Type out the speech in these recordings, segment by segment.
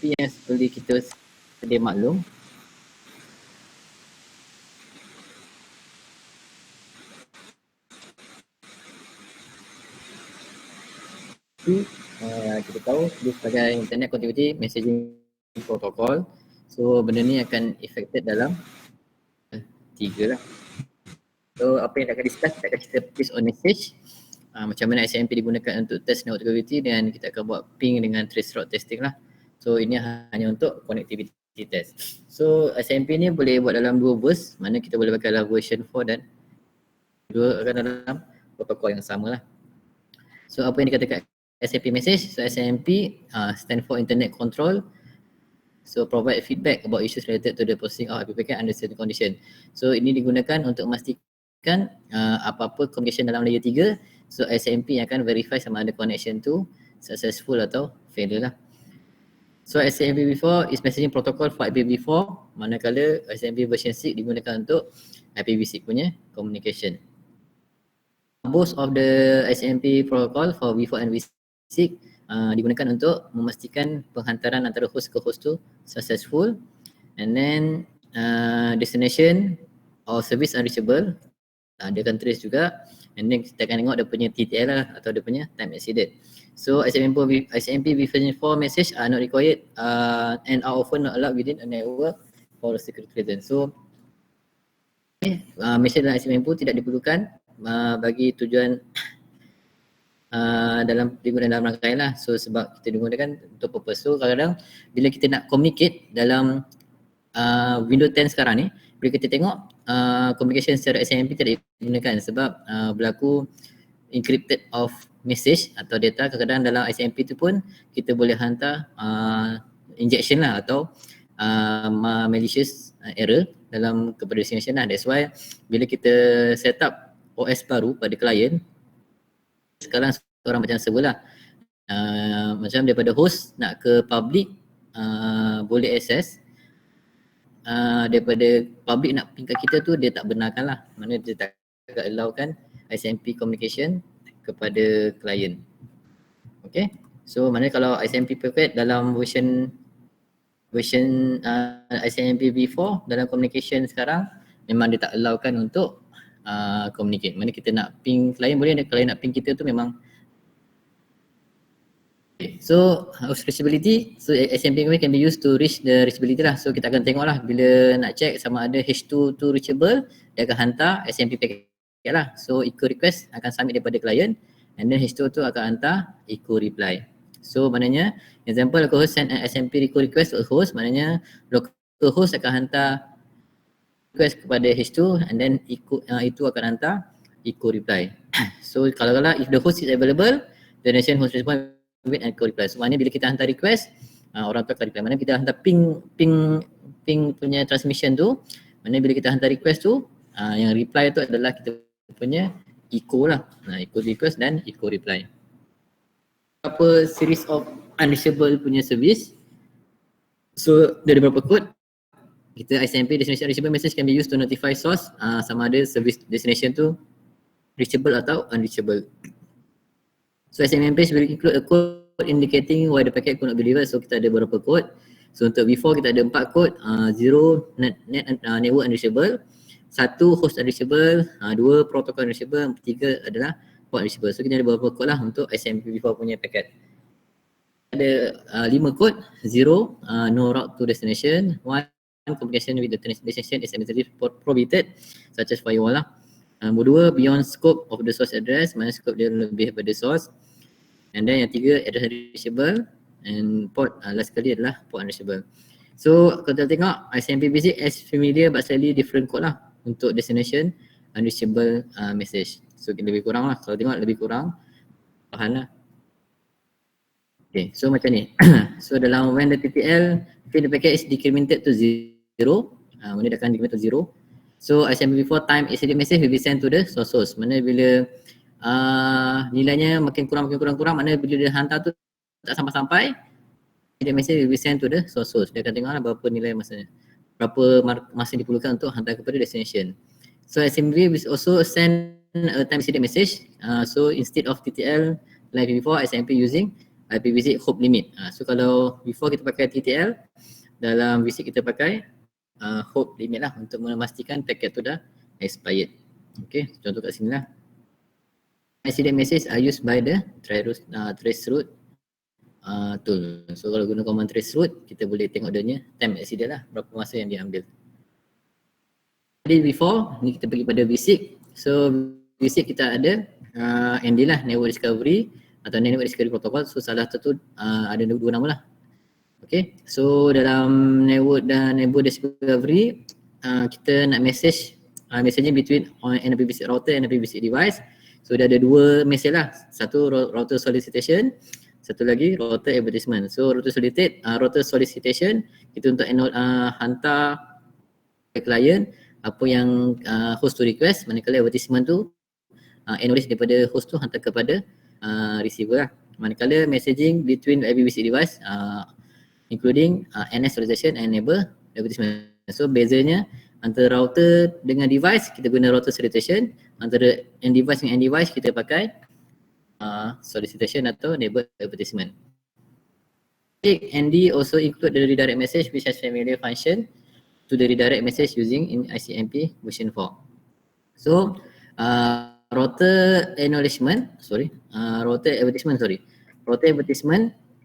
SMP yang seperti kita sedia maklum, kita tahu dia sebagai Internet Connectivity Messaging Protocol. So benda ni akan affected dalam 3 lah. So apa yang akan discuss, kita akan cerita based on message, macam mana SMP digunakan untuk test network connectivity, dan kita akan buat ping dengan trace route testing lah. So ini hanya untuk connectivity test. So SMP ni boleh buat dalam 2 verse, mana kita boleh pakai dalam version 4 dan 2 akan dalam protokol yang sama lah. So apa yang dikatakan SMP message? So SMP stand for Internet Control. So provide feedback about issues related to the processing of application under certain condition. So ini digunakan untuk memastikan apa-apa communication dalam layer 3. So SMP akan verify sama ada connection tu successful atau failure lah. So SMP before is messaging protocol for IPv4, manakala SMP version 6 digunakan untuk IPv6 punya communication. Both of the SMP protocol for V4 and V6 digunakan untuk memastikan penghantaran antara host ke host tu successful, and then destination or service unreachable dia akan trace juga, and then kita akan tengok dia punya TTL lah, atau dia punya time exceeded. So SMP version 4 message are not required and are often not allowed within a network for security reason. So message dalam SMP tidak diperlukan bagi tujuan digunakan dalam rangkaian lah. So sebab kita digunakan untuk purpose. So kadang-kadang bila kita nak communicate dalam Windows 10 sekarang ni, bila kita tengok communication secara SMP tidak digunakan sebab berlaku encrypted of message atau data. Kadang-kadang dalam SMP tu pun kita boleh hantar injection lah atau malicious error dalam kepada destination lah. That's why bila kita set up OS baru pada klien, sekarang orang macam server lah, macam daripada host nak ke public boleh access, daripada public nak ping kat kita tu dia tak benarkan lah, mana dia tak allowkan SMP communication kepada klien. Okay, so mana kalau SMP packet dalam version SMP V4 dalam communication sekarang memang dia tak allowkan untuk communicate. Mana kita nak ping klien boleh, dan klien nak ping kita tu memang. Okay. So host reachability, so SMP can be used to reach the reachability lah. So kita akan tengok lah bila nak check sama ada H2 tu reachable, dia akan hantar SMP packet lah. So echo request akan submit daripada klien, and then H2 tu akan hantar echo reply. So maknanya example localhost send an SMP echo request to a host, maknanya localhost akan hantar request kepada H2, and then itu akan hantar echo reply. So kalau if the host is available, the destination host respond with an echo reply. So maknanya bila kita hantar request, orang tu akan reply. Maknanya kita hantar ping punya transmission tu, maknanya bila kita hantar request tu, yang reply tu adalah kita punya echo lah. Echo request dan echo reply. Apa series of unreachable punya service. So dia ada beberapa code. Kita SMP destination reachable message can be used to notify source sama ada service destination tu reachable atau unreachable. So SMP will include a code indicating why the packet could not be delivered. So kita ada beberapa code. So untuk V4 kita ada 4 code, 0 network unreachable, 1 host unreachable, 2 protocol unreachable, 3 adalah port unreachable. So kita ada beberapa code lah untuk SMP V4 punya packet. Ada 5 code, 0 no route to destination, 1 communication with the destination is administratively prohibited such as firewall lah. Nombor 2 beyond scope of the source address, mana scope dia lebih daripada source. And then yang 3 address unreachable, and port last sekali adalah port unreachable. So kalau kita tengok SMP basic as familiar but slightly different code lah untuk destination unreachable message. So lebih kurang lah, kalau tengok lebih kurang bahan lah. Okay, so macam ni. So dalam when the TTL the packet is decremented to 0, mana dia akan decrement to 0. So SMP before time exceeded message will be sent to the source host. Mana bila nilainya makin kurang, mana bila dia hantar tu tak sampai-sampai, exceeded message will be sent to the source host. Dia akan tengok lah berapa nilai masanya, berapa masa diperlukan untuk hantar kepada destination. So SMP will also send a time exceeded message. So instead of TTL like before, SMP using IPv6 hop limit. So kalau before kita pakai TTL, dalam VSIG kita pakai hop limit lah untuk memastikan paket tu dah expired. Okay, contoh kat sini lah. Accident message are used by the traceroute tool. So kalau guna command traceroute, kita boleh tengok dia time accident lah, berapa masa yang dia ambil. Jadi before ni kita pergi pada VSIG. So VSIG kita ada ND lah, Network Discovery atau Network Discovery Protocol. So salah satu ada dua nama lah. Okay, so dalam network dan network discovery kita nak message messaging between an IPv6 router and IPv6 device. So dia ada dua message lah, satu router solicitation, satu lagi router advertisement. So router solicitation kita untuk hantar ke client apa yang host tu request, manakala advertisement tu acknowledge daripada host tu hantar kepada receiver lah. Manakala messaging between IPv6 device including NS solicitation and neighbor advertisement. So bezanya antara router dengan device kita guna router solicitation, antara end device dengan end device kita pakai solicitation atau neighbor advertisement. ND also include the redirect message which has familiar function to the redirect message using in ICMP version 4. So router advertisement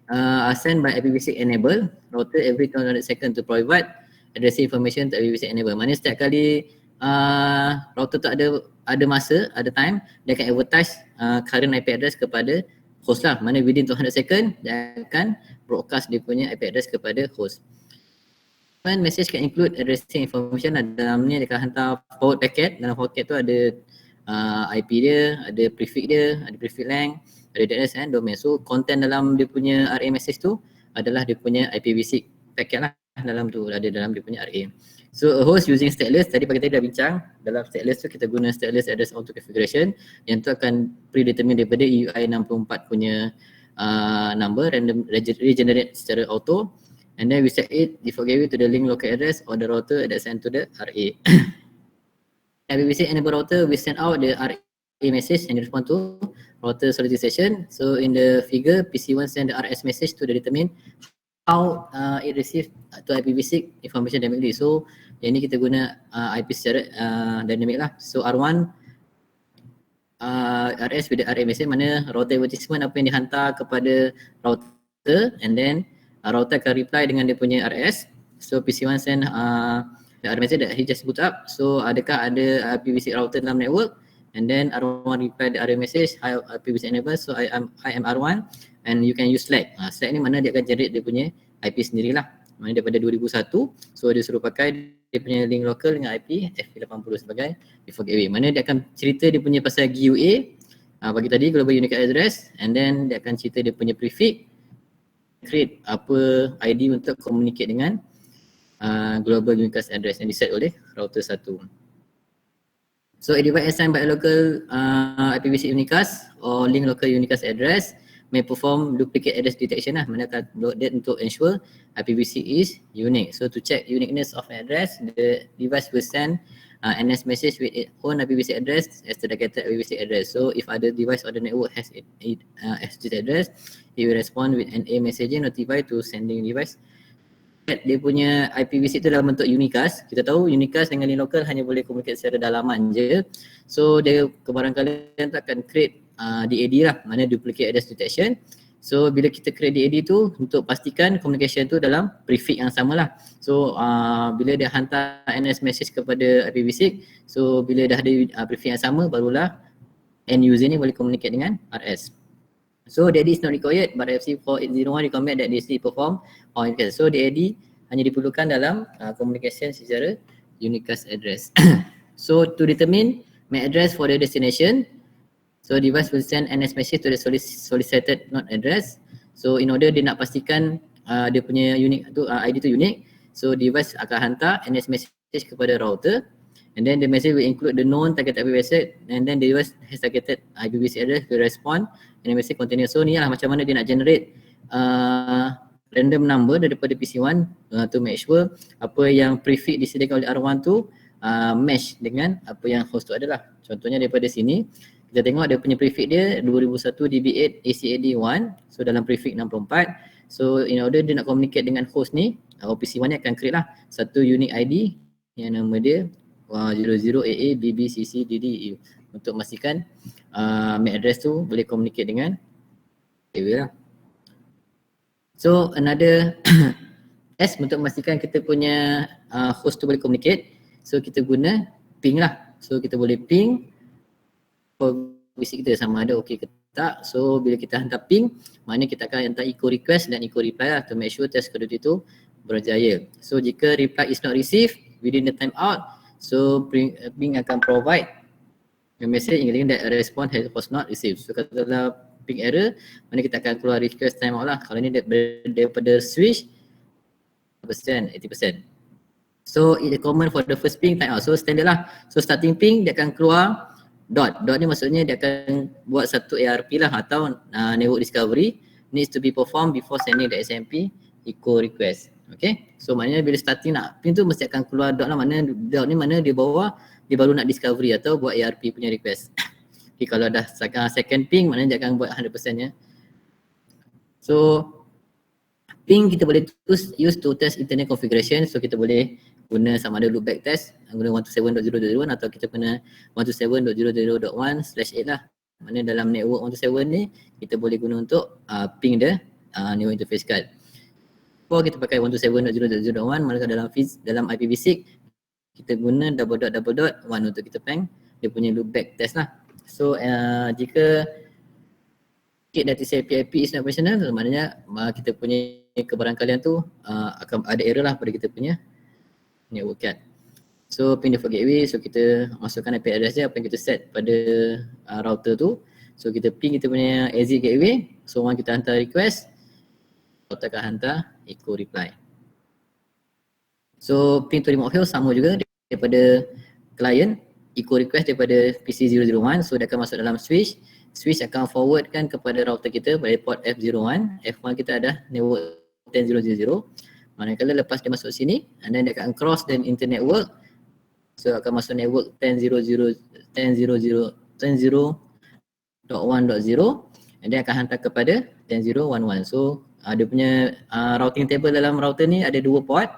are sent by IPv6 enable router every 200 seconds to provide addressing information to IPv6 enable. Maksudnya setiap kali router tu ada masa, ada time, dia akan advertise current IP address kepada host lah. Mana within 200 second dia akan broadcast dia punya IP address kepada host. Message can include addressing information. Dalam ni dia akan hantar forward packet. Dalam forward packet tu ada IP dia, ada prefix dia, ada prefix length, ada DNS and domain. So content dalam dia punya RA message tu adalah dia punya IPv6 packet lah dalam tu, ada dalam dia punya RA. So a host using stateless, tadi pagi tadi dah bincang, dalam stateless tu kita guna stateless address auto configuration yang tu akan predetermine daripada EUI 64 punya number, random regenerate secara auto, and then we set it default gateway to the link local address or the router that sent to the RA. IPv6 enable router we send out the RA message and respond to router solicitation. So in the figure, PC1 send the RS message to determine how it receive to IPv6 information dynamically. So yang ni kita guna IP secara dynamic lah. So R1 RS with the RA message, mana router advertisement apa yang dihantar kepada router, and then router akan reply dengan dia punya RS. So PC1 send the RA message that he just boot up. So adakah ada IPv6 router dalam network? And then R1 reply the RA message, hi IPv6 enable, so I am R1 and you can use Slack. Slack ni mana dia akan generate dia punya IP sendirilah. Mana daripada 2001, so dia suruh pakai dia punya link local dengan IP FP80 sebagai default gateway. Mana dia akan cerita dia punya pasal GUA bagi tadi, global unique address, and then dia akan cerita dia punya prefix, create apa ID untuk communicate dengan global unique address yang diset oleh router 1. So a device assigned by a local IPv6 unicast or link local unicast address may perform duplicate address detection lah, mana akan load that untuk ensure IPv6 is unique. So to check uniqueness of an address, the device will send NS message with its own IPv6 address as the dedicated IPv6 address. So if other device or the network has this address, it will respond with an A messaging notify to sending device. Dia punya IPv6 tu dalam bentuk unicast. Kita tahu unicast dengan link local hanya boleh komunikasi secara dalaman je. So dia kebarangkalian tu akan create DAD lah, mana duplicate address detection. So bila kita create DAD tu untuk pastikan communication tu dalam prefix yang sama lah. So bila dia hantar NS message kepada IPv6, so bila dah ada prefix yang sama, barulah end user ni boleh communicate dengan RS. So DAD is not required, but FC 4801 recommend that DAD perform on unicast. So DAD hanya diperlukan dalam communication secara unicast address. So to determine MAC address for the destination, so device will send NS message to the solicited node address. So in order dia nak pastikan dia punya unique tu ID tu unique, so device akan hantar NS message kepada router, and then the message will include the known targeted IP address, and then the device has targeted IPv6 address will respond and the message continue. So ni lah macam mana dia nak generate random number daripada PC1 to make sure apa yang prefix disediakan oleh R1 tu match dengan apa yang host tu adalah. Contohnya daripada sini, Kita tengok dia punya prefix dia 2001 DB8 ACAD1. So dalam prefix 64. So in order dia nak communicate dengan host ni, OPC1 ni akan create lah satu unique ID yang nama dia 00AA BBCCDD untuk memastikan MAC address tu boleh communicate dengan gateway lah. So another S untuk memastikan kita punya host tu boleh communicate. So kita guna ping lah. So kita boleh ping visit kita sama ada okey ke tak. So bila kita hantar ping, maknanya kita akan hantar echo request dan echo reply lah to make sure test kedua itu berjaya. So jika reply is not received within the timeout, so ping akan provide a message indicating that a response was not received. So kalau ping error, mana kita akan keluar request timeout lah. Kalau ni daripada switch 80%. So it is common for the first ping timeout. So standard lah. So starting ping dia akan keluar dot. Dot ni maksudnya dia akan buat satu ARP lah atau network discovery needs to be performed before sending the SMP echo request. Okay. So maknanya bila starting nak ping tu mesti akan keluar dot lah. Maknanya dot ni mana dia bawa dia baru nak discovery atau buat ARP punya request. Okay, kalau dah second ping maknanya dia akan buat 100% nya. So ping kita boleh use to test internet configuration. So kita boleh guna sama ada loopback test guna 127.0.0.1 atau kita guna 127.0.0.1/8 lah. Mana dalam network 127 ni kita boleh guna untuk ping the network interface card. Kalau kita pakai 127.0.0.1 manakala dalam IPv6 kita guna double dot 1 untuk kita ping dia punya loopback test lah. So jika kit dari IP is not operational, maknanya kita punya kebarangkalian tu akan ada error lah pada kita punya network card. So ping default gateway, so kita masukkan IP address dia apa yang kita set pada router tu. So kita ping kita punya exit gateway. So once kita hantar request, router akan hantar echo reply. So ping to remote host sama juga daripada client, echo request daripada PC001. So dia akan masuk dalam switch. Switch akan forwardkan kepada router kita pada port F01. F1 kita ada network 10.0.0. Manakala lepas dia masuk sini, and then dia akan cross dan internet network. So akan masuk network 10.0.0 and dia akan hantar kepada 10.0.11. So dia punya routing table dalam router ni ada dua port,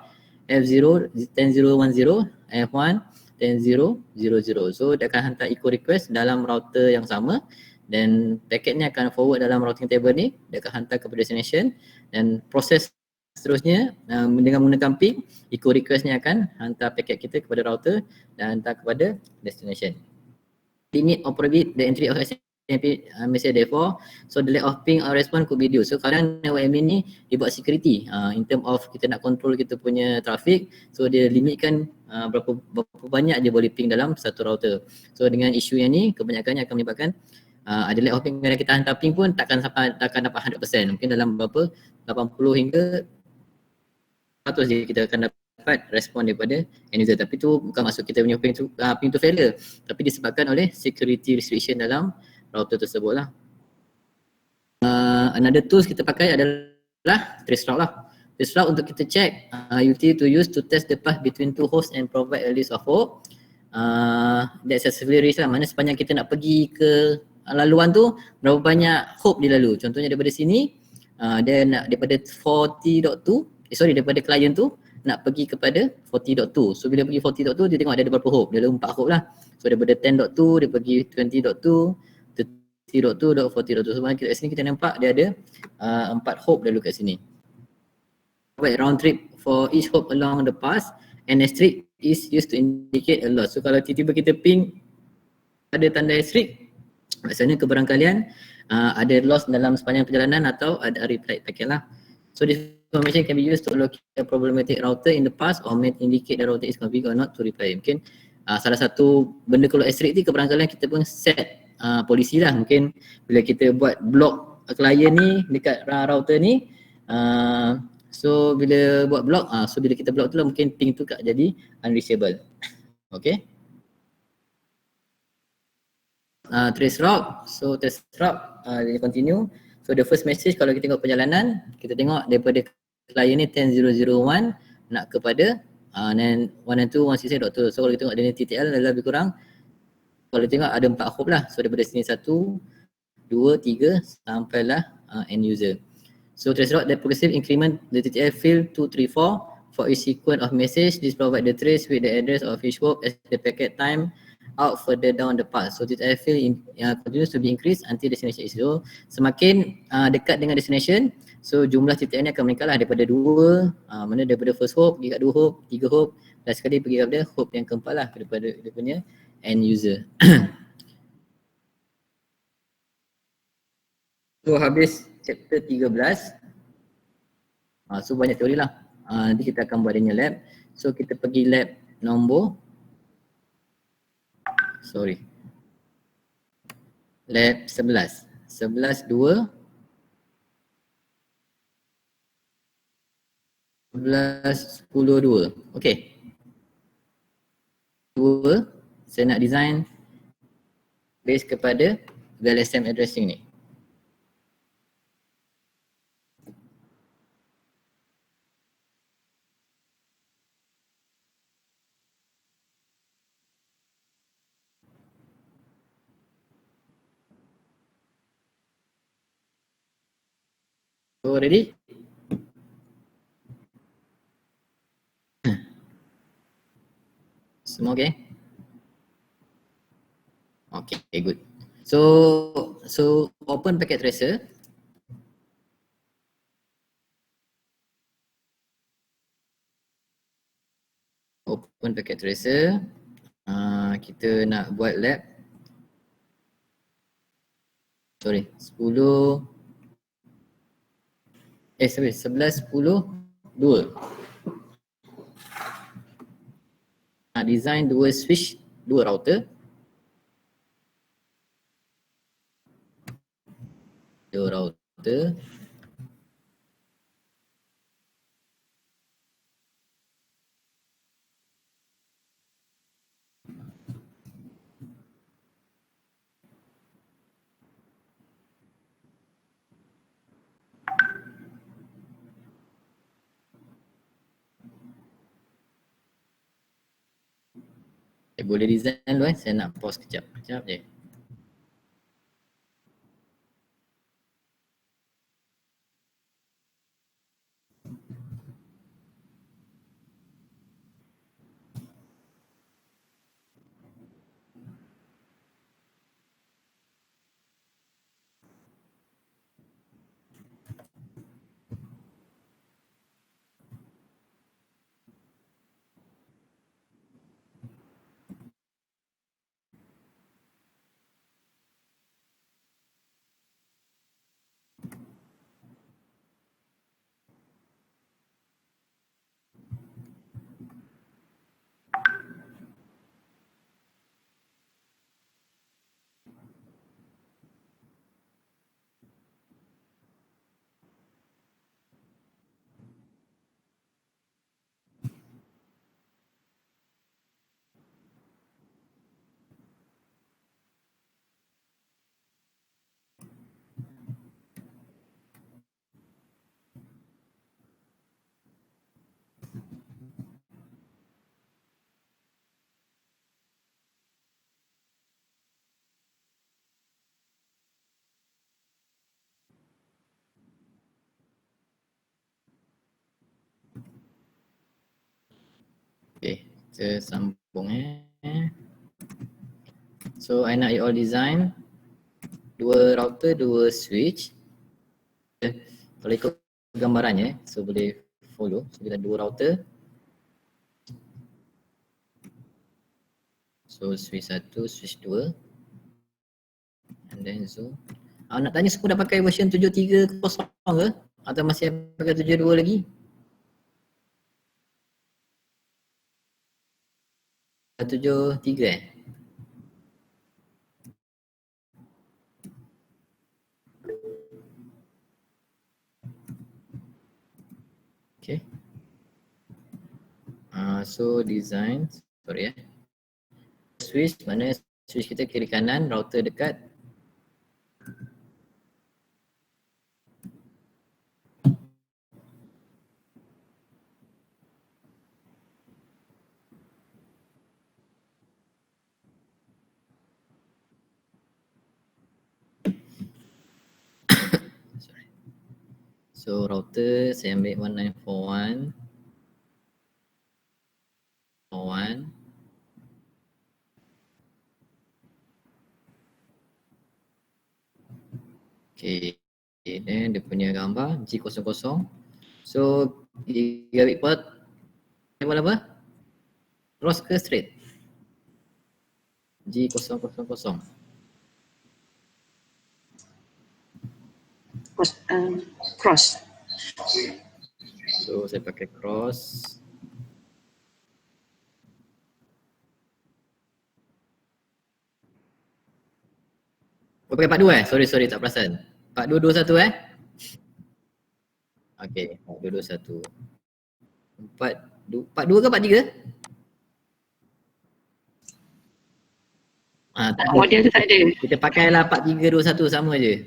F0 10.0.10, F1 10.0.0.0. So dia akan hantar echo request dalam router yang sama dan paketnya akan forward dalam routing table ni, dia akan hantar kepada destination dan proses seterusnya dengan menggunakan ping, echo request ni akan hantar paket kita kepada router dan hantar kepada destination. Limit or prohibit the entry of SMP message therefore, so the lack of ping or response could be due. So kadang network admin ni dia buat security in term of kita nak control kita punya traffic, so dia limitkan berapa banyak dia boleh ping dalam satu router. So dengan isu yang ni kebanyakannya akan menyebabkan ada lack of ping. Bila kita hantar ping pun takkan dapat 100%, mungkin dalam berapa 80 hingga 100 je kita akan dapat respon daripada end user. Tapi tu bukan maksud kita punya ping to failure, tapi disebabkan oleh security restriction dalam router tersebut lah. Another tools kita pakai adalah traceroute lah. Traceroute untuk kita check utility to use to test the path between two hosts and provide a list of host. That's accessibility risk lah, mana sepanjang kita nak pergi ke laluan tu berapa banyak hop dia lalu. Contohnya daripada sini dia nak daripada 40.2 daripada client tu nak pergi kepada 40.2. So bila pergi 40.2 dia tengok ada berapa hop, dia lalu 4 hop lah. So daripada 10.2 dia pergi 20.2, 30.2, 40.2. So kat sini kita nampak dia ada 4 hop lalu kat sini. Round trip for each hop along the path and asterisk is used to indicate a loss. So kalau tiba-tiba kita ping ada tanda asterisk, maksudnya kebarangkalian ada loss dalam sepanjang perjalanan atau ada reply packet lah. So this information can be used to locate a problematic router in the past or may indicate the router is configured or not to reply. Mungkin salah satu benda kalau asterisk ni kebarangkalian kita pun set polisi lah. Mungkin bila kita buat block klien ni dekat router ni, so bila buat block, so bila kita block tu lah mungkin ping tu kat jadi unreachable. Okay. Traceroute, so traceroute dia continue. So the first message kalau kita tengok perjalanan, kita tengok daripada klien ni 10.0.0.1 nak kepada 192.168.2. So kalau kita tengok dia ni TTL adalah lebih kurang Kalau tengok ada 4 hop lah. So daripada sini 1, 2, 3 sampailah end user. So trace route the progressive increment the TTL field 2, 3, 4 for each sequence of message. This provide the trace with the address of each hop as the packet time out further down the path. So TTL field continues to be increased until destination is 0. Semakin dekat dengan destination, so jumlah TTL ni akan meningkatlah daripada 2, mana daripada first hop pergi kat 2 hop, 3 hop, dan sekali pergi kepada hop yang keempat lah daripada dia punya end user. So habis chapter 13. So banyak teori lah. Nanti kita akan buat adanya lab. So kita pergi lab nombor lab 11. 11, 2 11, 10, 2. Okay. 2, saya nak design base kepada VLSM addressing ni. So ready? Semua okay? Okay, good. So open packet tracer. Open packet tracer. Kita nak buat lab. 10 11, 10, 2. Nak design 2 switch, 2 router. 2 router. Boleh design dulu saya nak pause kejap je. Okay, kita sambung So I nak you all design 2 router, 2 switch. Kalau ikut gambarannya, so boleh follow. So kita 2 router. So switch 1, switch 2. And then so nak tanya semua dah pakai version 7.3.0 ke? Atau masih pakai 7.2 lagi? 7.3 Okay. So design, switch, mana switch kita kiri kanan, router dekat. So router saya ambil 1941.1. Okay, then dia punya gambar G00. So gigabit port level apa? Cross ke straight? G000. Cross. So saya pakai cross. Oh, pakai 42 Sorry tak perasan. 4221 Okay, 4221. 42 ke 43? Tak ada. Model tu tak ada. Kita pakailah 4321 sama je.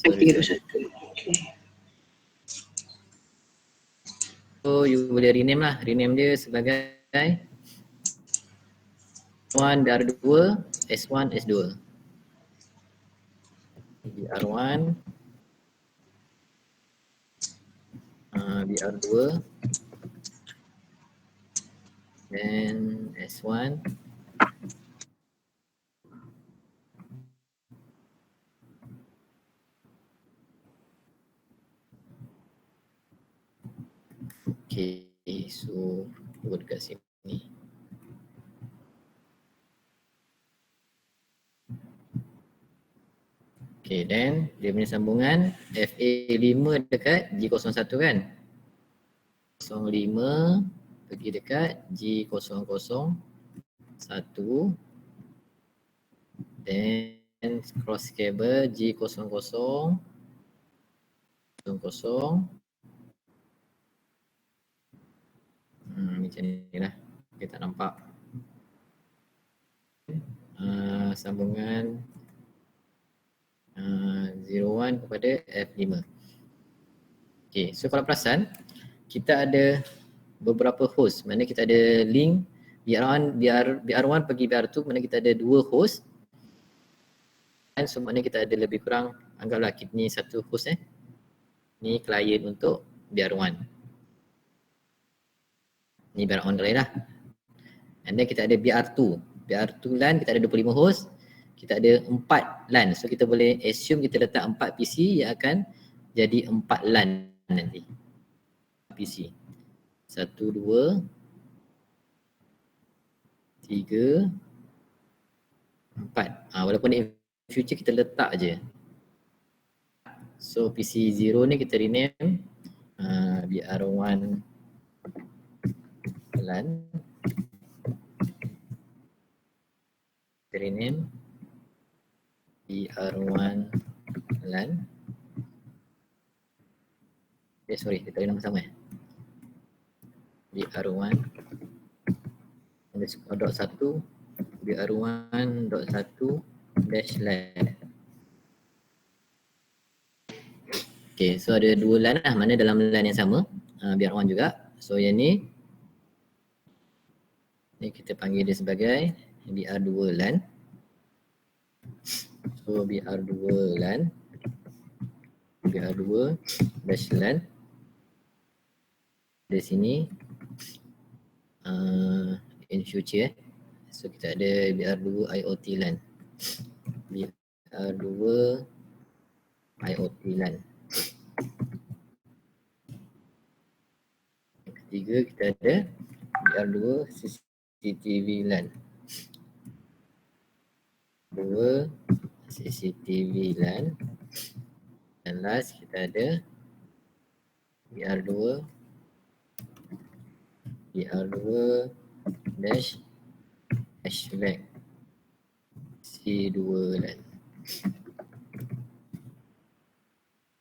Sorry. 4321. Okay. So you boleh rename lah. Rename dia sebagai S1 BR2 S1 S2. BR1 BR2 then S1 Okay, so buat dekat sini. Okay, then dia punya sambungan FA5 dekat G01 kan? 05 pergi dekat G001, then cross cable G00 00. Macam ni lah, kita nampak sambungan 01 kepada F5. Okay, so kalau perasan kita ada beberapa host, mana kita ada link BR1 pergi BR2, mana kita ada dua host. Dan so maknanya kita ada lebih kurang, anggaplah ni satu host ni client untuk BR1. Ni BR1 lah. And then kita ada BR2 LAN, kita ada 25 host. Kita ada 4 LAN. So kita boleh assume kita letak 4 PC yang akan jadi 4 LAN nanti. PC 1, 2, 3, 4. Walaupun in future kita letak je. So PC 0 ni kita rename BR1 LAN. Kita rename BR1 LAN. Sorry, kita nama sama BR1 .1 BR1.1 dash LAN. Okay, so ada dua LAN lah, mana dalam LAN yang sama, BR1 juga. So yang ni kita panggil dia sebagai BR2 LAN. So BR2 LAN, BR2 dash LAN. Di sini in future so kita ada BR2 IoT LAN, BR2 IoT LAN. Yang ketiga kita ada BR2 CCTV LAN, 2 CCTV LAN. Dan last kita ada BR2 dash HVAC C2 LAN.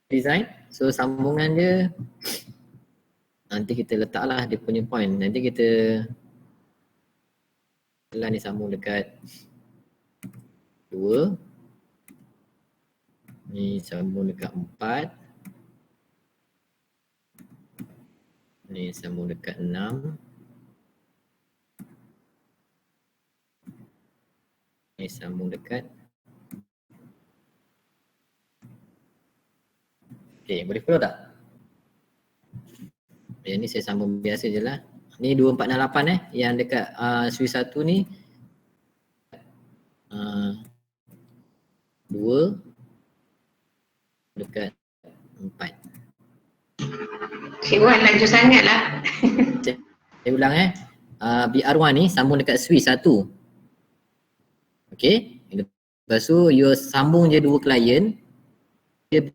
Design, so sambungan dia nanti kita letaklah dia punya point. Nanti kita LAN ni sambung dekat 2, ni sambung dekat 4, ni sambung dekat 6, ni sambung dekat Okay, boleh follow tak? Yang ni saya sambung biasa je lah. Ni 2468 yang dekat switch 1 ni 2 dekat 4. Cik Wan laju sangat lah. Saya ulang BR1 ni sambung dekat switch 1. Okay. Lepas tu you sambung je dua client. Dia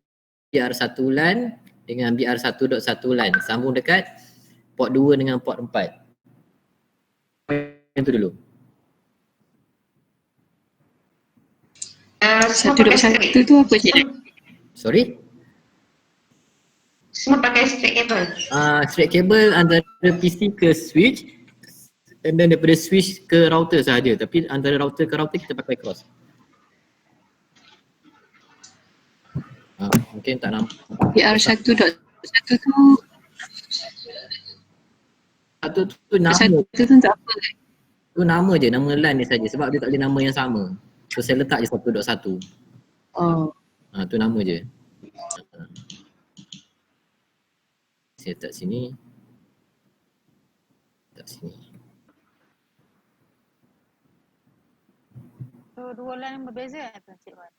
BR1 LAN dengan BR1.1 LAN. Sambung dekat port 2 dengan port 4. Yang tu dulu. 1.1 tu apa je? Sorry? Semua pakai straight cable. Straight cable antara PC ke switch, and then daripada switch ke router sahaja. Tapi antara router ke router kita pakai cross. Mungkin tak nampak. BR1.1 tu Satu tu nama. satu tu untuk apa? Tu nama je, nama LAN ni saja sebab dia tak ada nama yang sama. So saya letak je 1.1. Oh. Tu nama je. Saya letak sini. Letak sini. Dua LAN berbeza tu Cik Wan?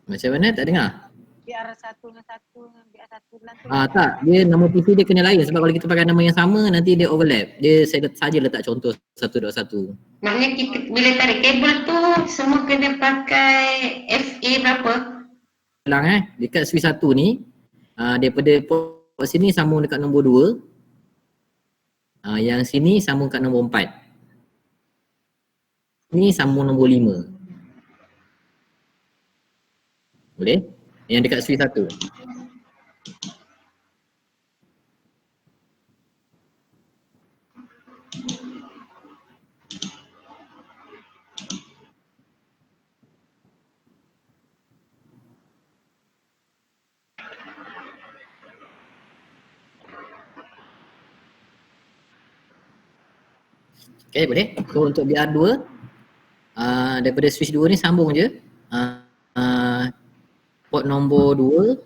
Macam mana? Tak dengar? BR1 dengan satu dengan BR1 LAN tu. Tak, dia nama PC dia kena lain sebab kalau kita pakai nama yang sama nanti dia overlap. Saya saja letak contoh 1.1. Maknanya kita bila tarik kabel tu semua kena pakai FA berapa? Ulang dekat switch 1 ni daripada port sini sambung dekat nombor 2. Yang sini sambung kat nombor 4. Ni sambung nombor 5. Boleh? Yang dekat switch 1. Okay, boleh? So untuk BR2 daripada switch 2 ni sambung je port nombor 2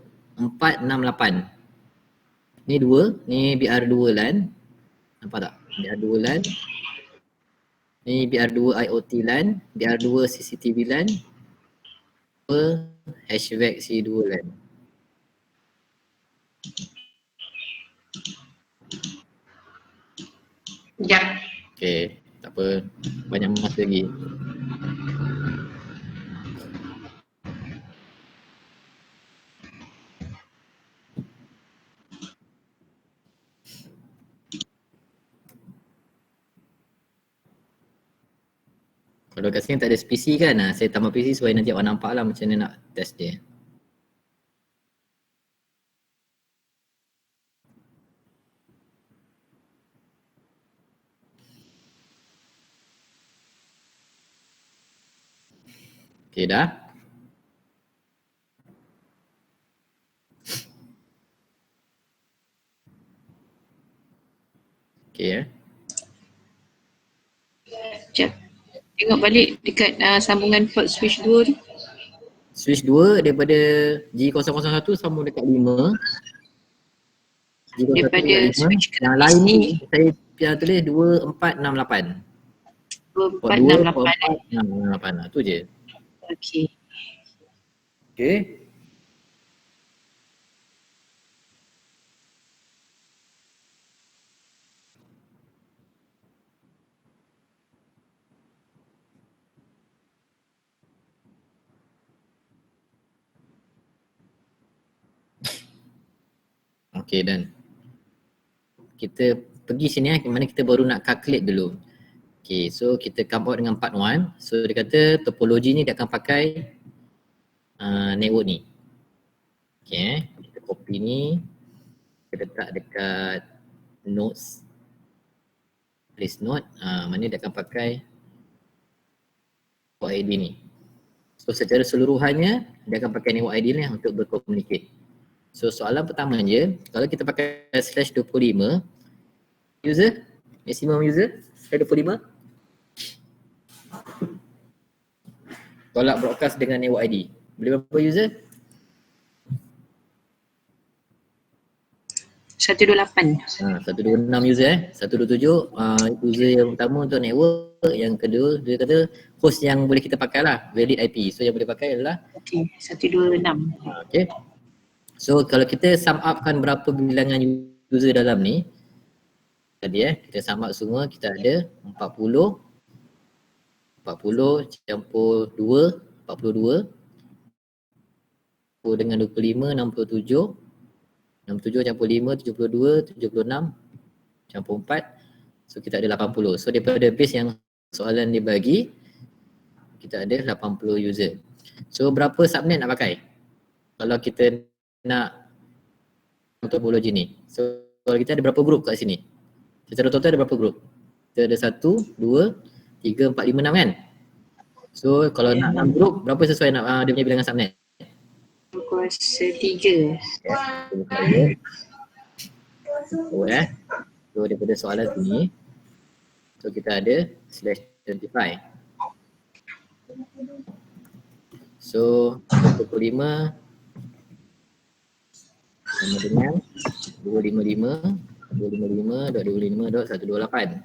4 6 8. Ni 2, ni BR2 LAN. Nampak tak? BR2 LAN. Ni BR2 IoT LAN, BR2 CCTV LAN, HVAC C2 LAN. Sekejap. Okay, tak apa, banyak masa lagi. Kalau kat sini tak ada PC kan, saya tambah PC supaya nanti awak nampak lah macam mana nak test dia. Okay dah. Okay Sekejap. Tengok balik dekat sambungan port switch 2 tu. Switch 2 daripada G001 sambung dekat 5. G01 Daripada dekat 5. switch ke Yang lain ni PC. saya tulis 2 4 6 8. 2, Port 4, 2, 6, port 8. 4, 6 8. Tu je. Okey. Okay. Okay, dan kita pergi sini mana kita baru nak calculate dulu. Okay, so kita come out dengan part 1. So dia kata topologi ni dia akan pakai network ni. Okay, kita copy ni, kita letak dekat notes, place note, mana dia akan pakai network ID ni. So secara seluruhannya dia akan pakai network ID ni untuk berkomunikasi. So soalan pertama je, kalau kita pakai /25 user, maximum user /25, tolak broadcast dengan network ID, boleh berapa user? 128. 126 user 127 user yang pertama untuk network, yang kedua dia kata host yang boleh kita pakai lah, valid IP. So yang boleh pakai adalah Okey, 126. okay. So kalau kita sum upkan berapa bilangan user dalam ni tadi kita sum up semua, kita ada 40 campur 2 42 dengan 25 67 campur 5 72 76 campur 4, so kita ada 80. So daripada base yang soalan dia bagi kita ada 80 user. So berapa subnet nak pakai kalau kita nak untuk topologi ni? So kalau kita ada berapa grup kat sini? Secara total ada berapa grup? Kita ada 1, 2, 3, 4, 5, 6 kan? So kalau nak 6 grup, berapa sesuai nak dia punya bilangan subnet? Kuasa 3. So daripada soalan sini, so kita ada /25. So 25 sama dengan 255.128.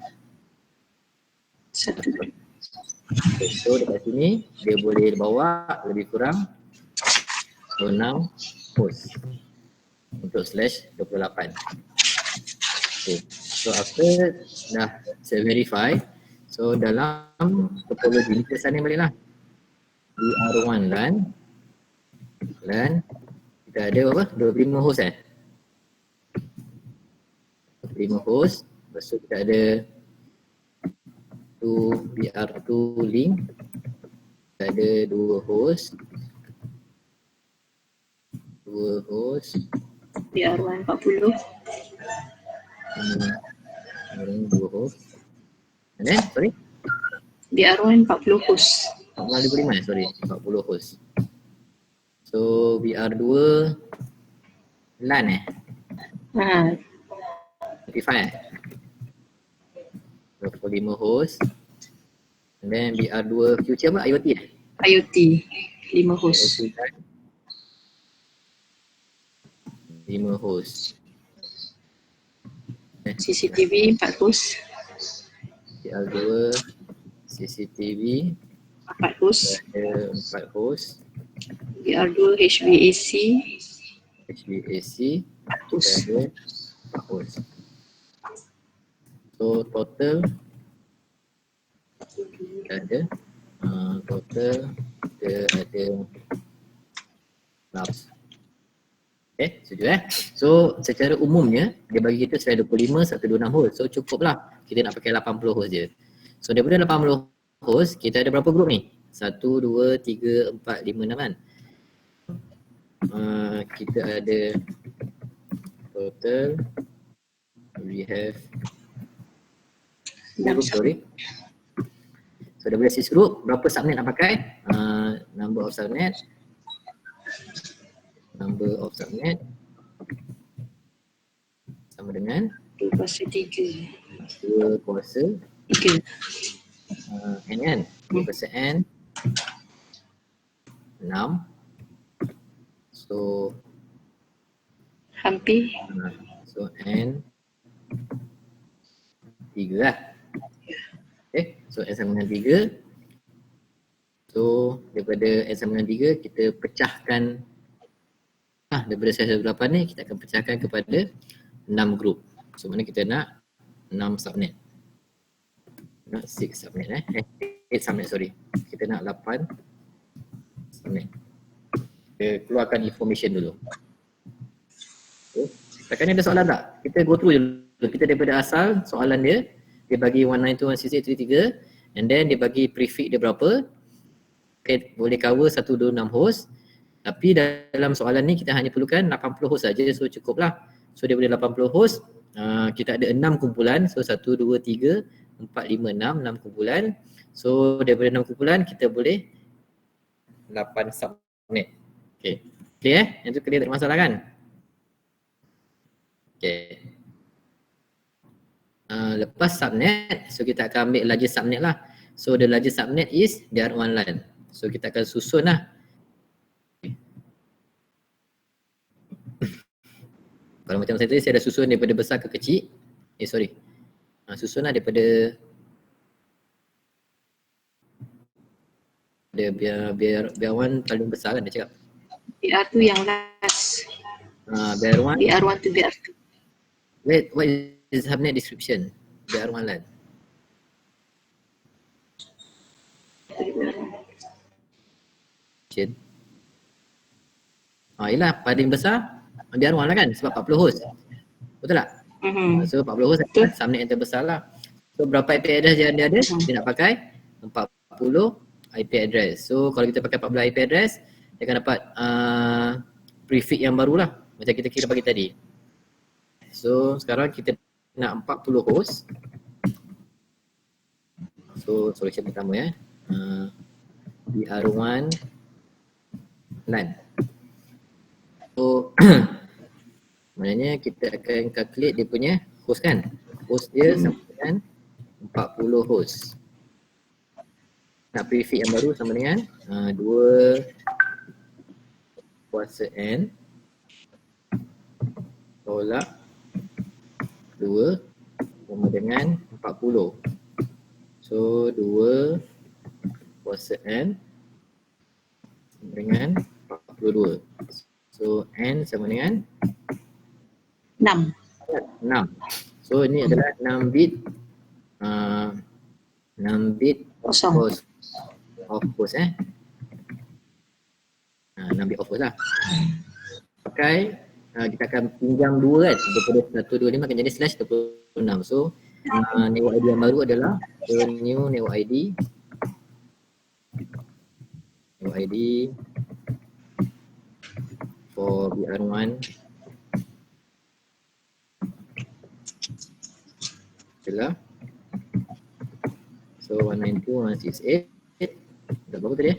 So dekat sini dia boleh bawa lebih kurang 6 host untuk /28. Okay. So after dah saya verify, so dalam topologi ni kita sanding balik lah. VR1 LAN kita ada berapa? 25 host 25 host. Lepas tu kita ada VR2 link, kita ada 2 host PR1 40. 2 host. And then, sorry? PR1 40 host. 45 sorry, 40 host. So VR2 LAN Ha, 25 25 host. And then VR2 future apa? IoT IoT 5 host. 5 host. CCTV 4 host. VR2 CCTV 4 host. ada 4 host. VR2 HVAC HVAC host. kita ada 4 host. So total kita ada labs. Okay, setuju So secara umumnya dia bagi kita selain 25, 126 host. So cukup lah kita nak pakai 80 host je. So daripada 80 host kita ada berapa grup ni? 1, 2, 3, 4, 5, 6 kan? Kita ada total we have 6 group, sorry. So daripada 6 group berapa subnet nak pakai? Number of subnet sama dengan 2 kuasa 3. 2 kuasa 3. N kan? 2 kuasa N 6. So Hampir. So N 3 lah. Okay, so N sama dengan 3. So daripada N sama dengan 3 kita pecahkan daripada saya 8 ni kita akan pecahkan kepada 6 grup. So mana kita nak 6 subnet. Nak 6 subnet 8 subnet sorry. Kita nak 8 subnet. Kita keluarkan information dulu. Okay. Takkan ada soalan tak? Kita go through dulu. Kita daripada asal soalan dia bagi 192.168.33 and then dia bagi prefix dia berapa. Okay, boleh cover 126 host. Tapi dalam soalan ni kita hanya perlukan 80 host saja, so cukuplah. So daripada 80 host, kita ada 6 kumpulan. So 1, 2, 3, 4, 5, 6 kumpulan. So daripada 6 kumpulan kita boleh 8 subnet. Okay, clear Yang tu clear, tak ada masalah kan? Okay. Lepas subnet, so kita akan ambil largest subnet lah. So the largest subnet is DR1 LAN. So kita akan susun lah. Kalau macam saya tadi, saya dah susun daripada besar ke kecil. Susun lah daripada biar one paling besar kan dia cakap. BR tu yang last. Biar one. BR1 to BR2. Wait, what is subnet description? Biar one lan. Yelah, paling besar biar one lah kan sebab 40 host. Betul tak? So 40 host adalah subnet yang terbesar lah. So berapa IP address yang dia ada? Dia nak pakai 40 IP address. So kalau kita pakai 40 IP address, dia akan dapat prefix yang baru lah. Macam kita kira pagi tadi. So sekarang kita nak 40 host. So solution pertama BR1 LAN. So maknanya kita akan calculate dia punya host kan. Host dia sama dengan 40 host. Nak prefix yang baru sama dengan 2 kuasa N tolak 2 sama dengan 40. So 2 kuasa N sama dengan 42. So N sama dengan 6. 6. So ini adalah 6 bit 6 bit Kosong. host of host 6 bit of host lah. Pakai kita akan pinjam 2 kan, daripada 125 akan jadi /26. So network ID yang baru adalah new network ID for BR1 adalah so 192.168 dah berapa tadi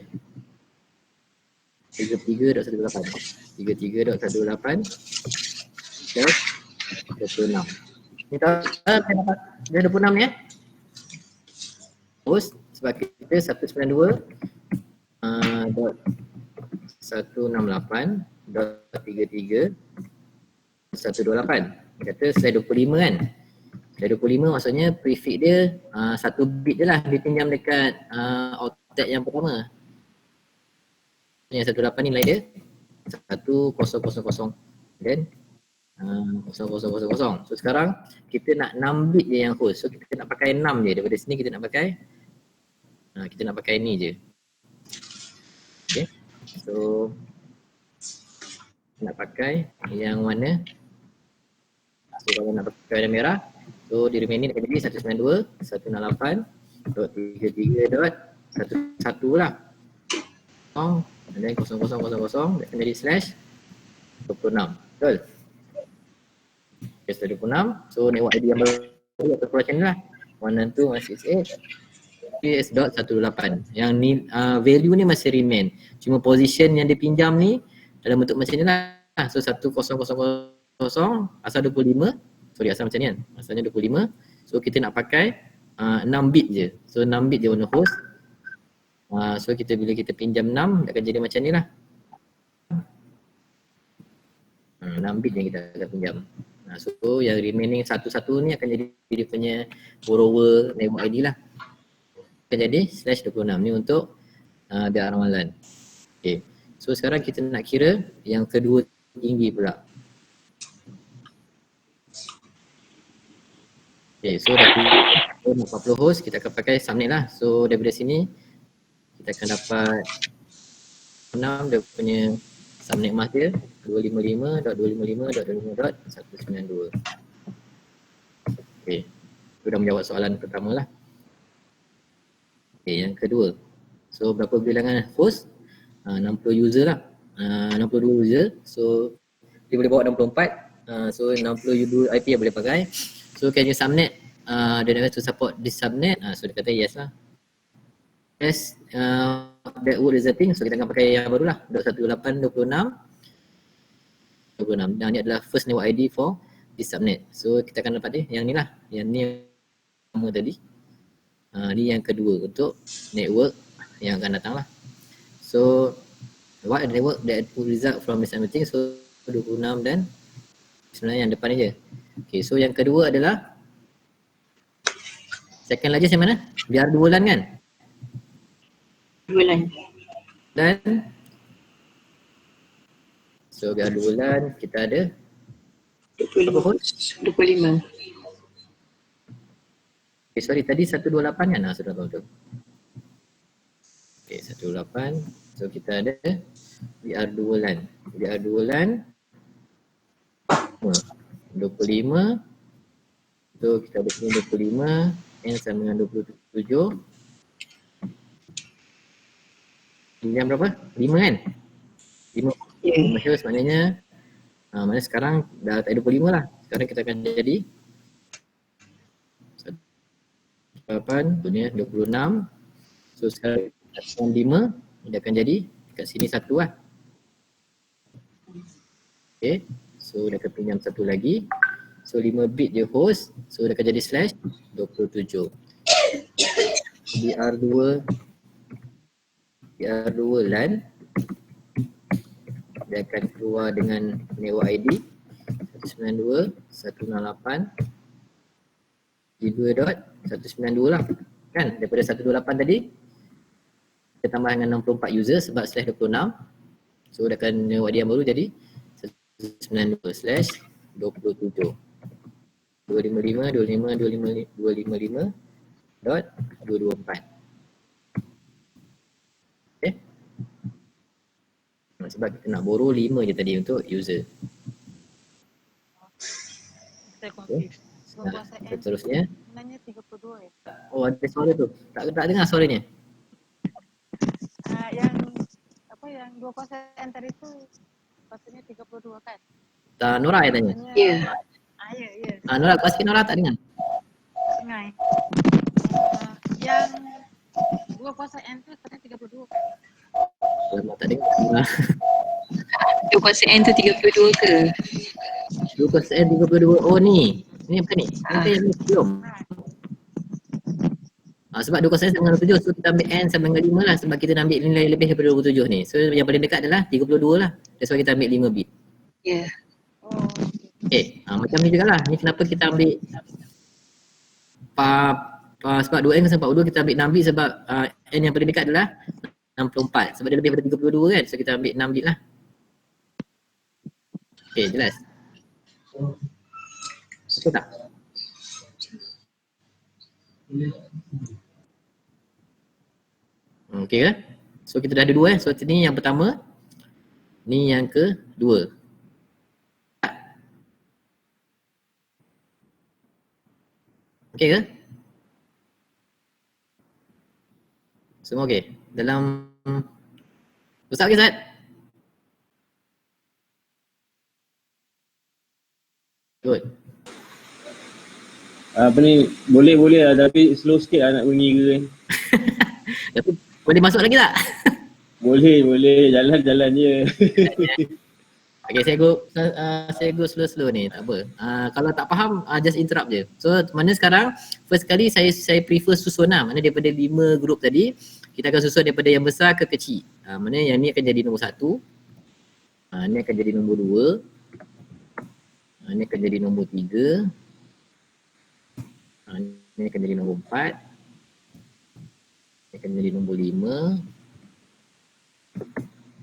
33.128 33.128 plus 26. Ni tahu saya dapat dia 26 ni host sebab kita 192 dot 168 dot 33 128. Kata slide 25 kan. Slide 25 maksudnya prefix dia 1 bit je lah dipinjam dekat octet yang pertama. Yang 18 ni nilai dia 1000 dan 0000. So sekarang kita nak 6 bit je yang host. So kita nak pakai 6 je. Daripada sini kita nak pakai ni je. Okay. So nak pakai yang mana? So kalau nak pakai warna merah, so di remaining akan jadi 192.168.33.11 lah. And then 0000 akan jadi /26. Betul? Okay, 26. So network ID yang baru atau pro channel lah 192.168 PS.18. Yang ni value ni masih remain. Cuma position yang dipinjam ni dalam bentuk macam ni lah. So 1000 asal 25. Sorry asal macam ni kan. Asalnya 25. So kita nak pakai 6 bit je. So 6 bit je on the host. So bila kita pinjam 6 dia akan jadi macam ni lah. 6 bit yang kita akan pinjam. So yang remaining satu-satu ni akan jadi dia punya borrower network ID lah. Akan jadi /26 ni untuk BR1 LAN. Okay. So sekarang kita nak kira yang kedua tinggi pula. Okay, so dah 40 host kita akan pakai subnet lah. So daripada sini kita akan dapat 6 dia punya subnet mask dia 255.255.25.192. Okay, itu dah menjawab soalan pertama lah. Okay, yang kedua. So berapa bilangan host? 60 user lah. 62 user. So dia boleh bawa 64. So 60 IP yang boleh pakai. So can you subnet? Dia nak to support this subnet. So dia kata yes lah. Yes, that would resulting. So kita akan pakai yang baru lah. 18.26. Dan ni adalah first network ID for this subnet. So kita akan dapat dia yang ni lah. Yang ni yang pertama tadi. Ni yang kedua untuk network yang akan datang lah. So what are the network that would result from this subnetting? So 26 dan sebenarnya yang depan je. Okay, so yang kedua adalah second largest yang mana? Biar 2 LAN kan? 2 LAN. Dan so biar 2 LAN kita ada 25 host. 25. Okay, sorry tadi 128 kan? Sudah tahu tu. Okay, 128. So kita ada BR2 LAN. BR2 LAN 25. So kita ada sini 25. N sama dengan 27. Yang berapa? 5 kan? 5. Yeah. Host maknanya mana sekarang dah tak ada 25 lah. Sekarang kita akan jadi 8, dunia 26. So sekarang 5 dia akan jadi kat sini 1 lah. Okay, so dia akan pinjam 1 lagi. So 5 bit je host, so dia akan jadi slash 27. BR2 LAN dia akan keluar dengan network ID 192.168 G2.192 lah kan, daripada 128 tadi kita tambah dengan 64 user sebab slash 26. So dia akan network ID yang baru jadi 192/27 255.255.254. Okay. Sebab kita nak borrow 5 je tadi untuk user. Saya confused. Nah, Kuasa N seterusnya. sebenarnya 32 ya. Oh ada suara tu. Tak dengar suaranya. Yang apa yang 2 kuasa N tadi tu kuasanya 32 kan? Nora yang tanya. Ya. Ya. Nora, kau sikit Nora tak dengar. Dengar. Yang 2 kuasa N tu sebenarnya 32 kan? Lama tak dengar. 2 kuasa N tu 32 ke? 2% 32. Oh ni. Ni bukan ni. Ni yang ni belum. Sebab 2% sama dengan 27. So kita ambil N sama dengan 5 lah. Sebab kita nak ambil nilai lebih daripada 27 ni. So yang paling dekat adalah 32 lah. That's why kita ambil 5 bit. Ya. Oh, Okay. Macam ni jugalah. Ni kenapa kita ambil sebab 2N ke 42 kita ambil 6 bit sebab N yang paling dekat adalah 64. Sebab dia lebih daripada 32 kan. So kita ambil 6 bit lah. Okay, jelas? Betul tak? Okay ke? So kita dah ada 2 So ni yang pertama. Ni yang kedua. Okay ke? Semua okay? Dalam Ustaz ke Ustaz? Good. Apa ni, boleh lah tapi slow sikit lah nak bunyi ke kan. Tapi boleh masuk lagi tak? Boleh, jalan je. Okay, saya go slow ni, tak apa. Kalau tak faham, just interrupt je. So, mana sekarang, first kali saya prefer susun lah. Mana daripada 5 group tadi, kita akan susun daripada yang besar ke kecil. Mana yang ni akan jadi nombor 1. Ni akan jadi nombor 2. Ni akan jadi nombor 3. Ni akan jadi nombor 4. Ni akan jadi nombor 5.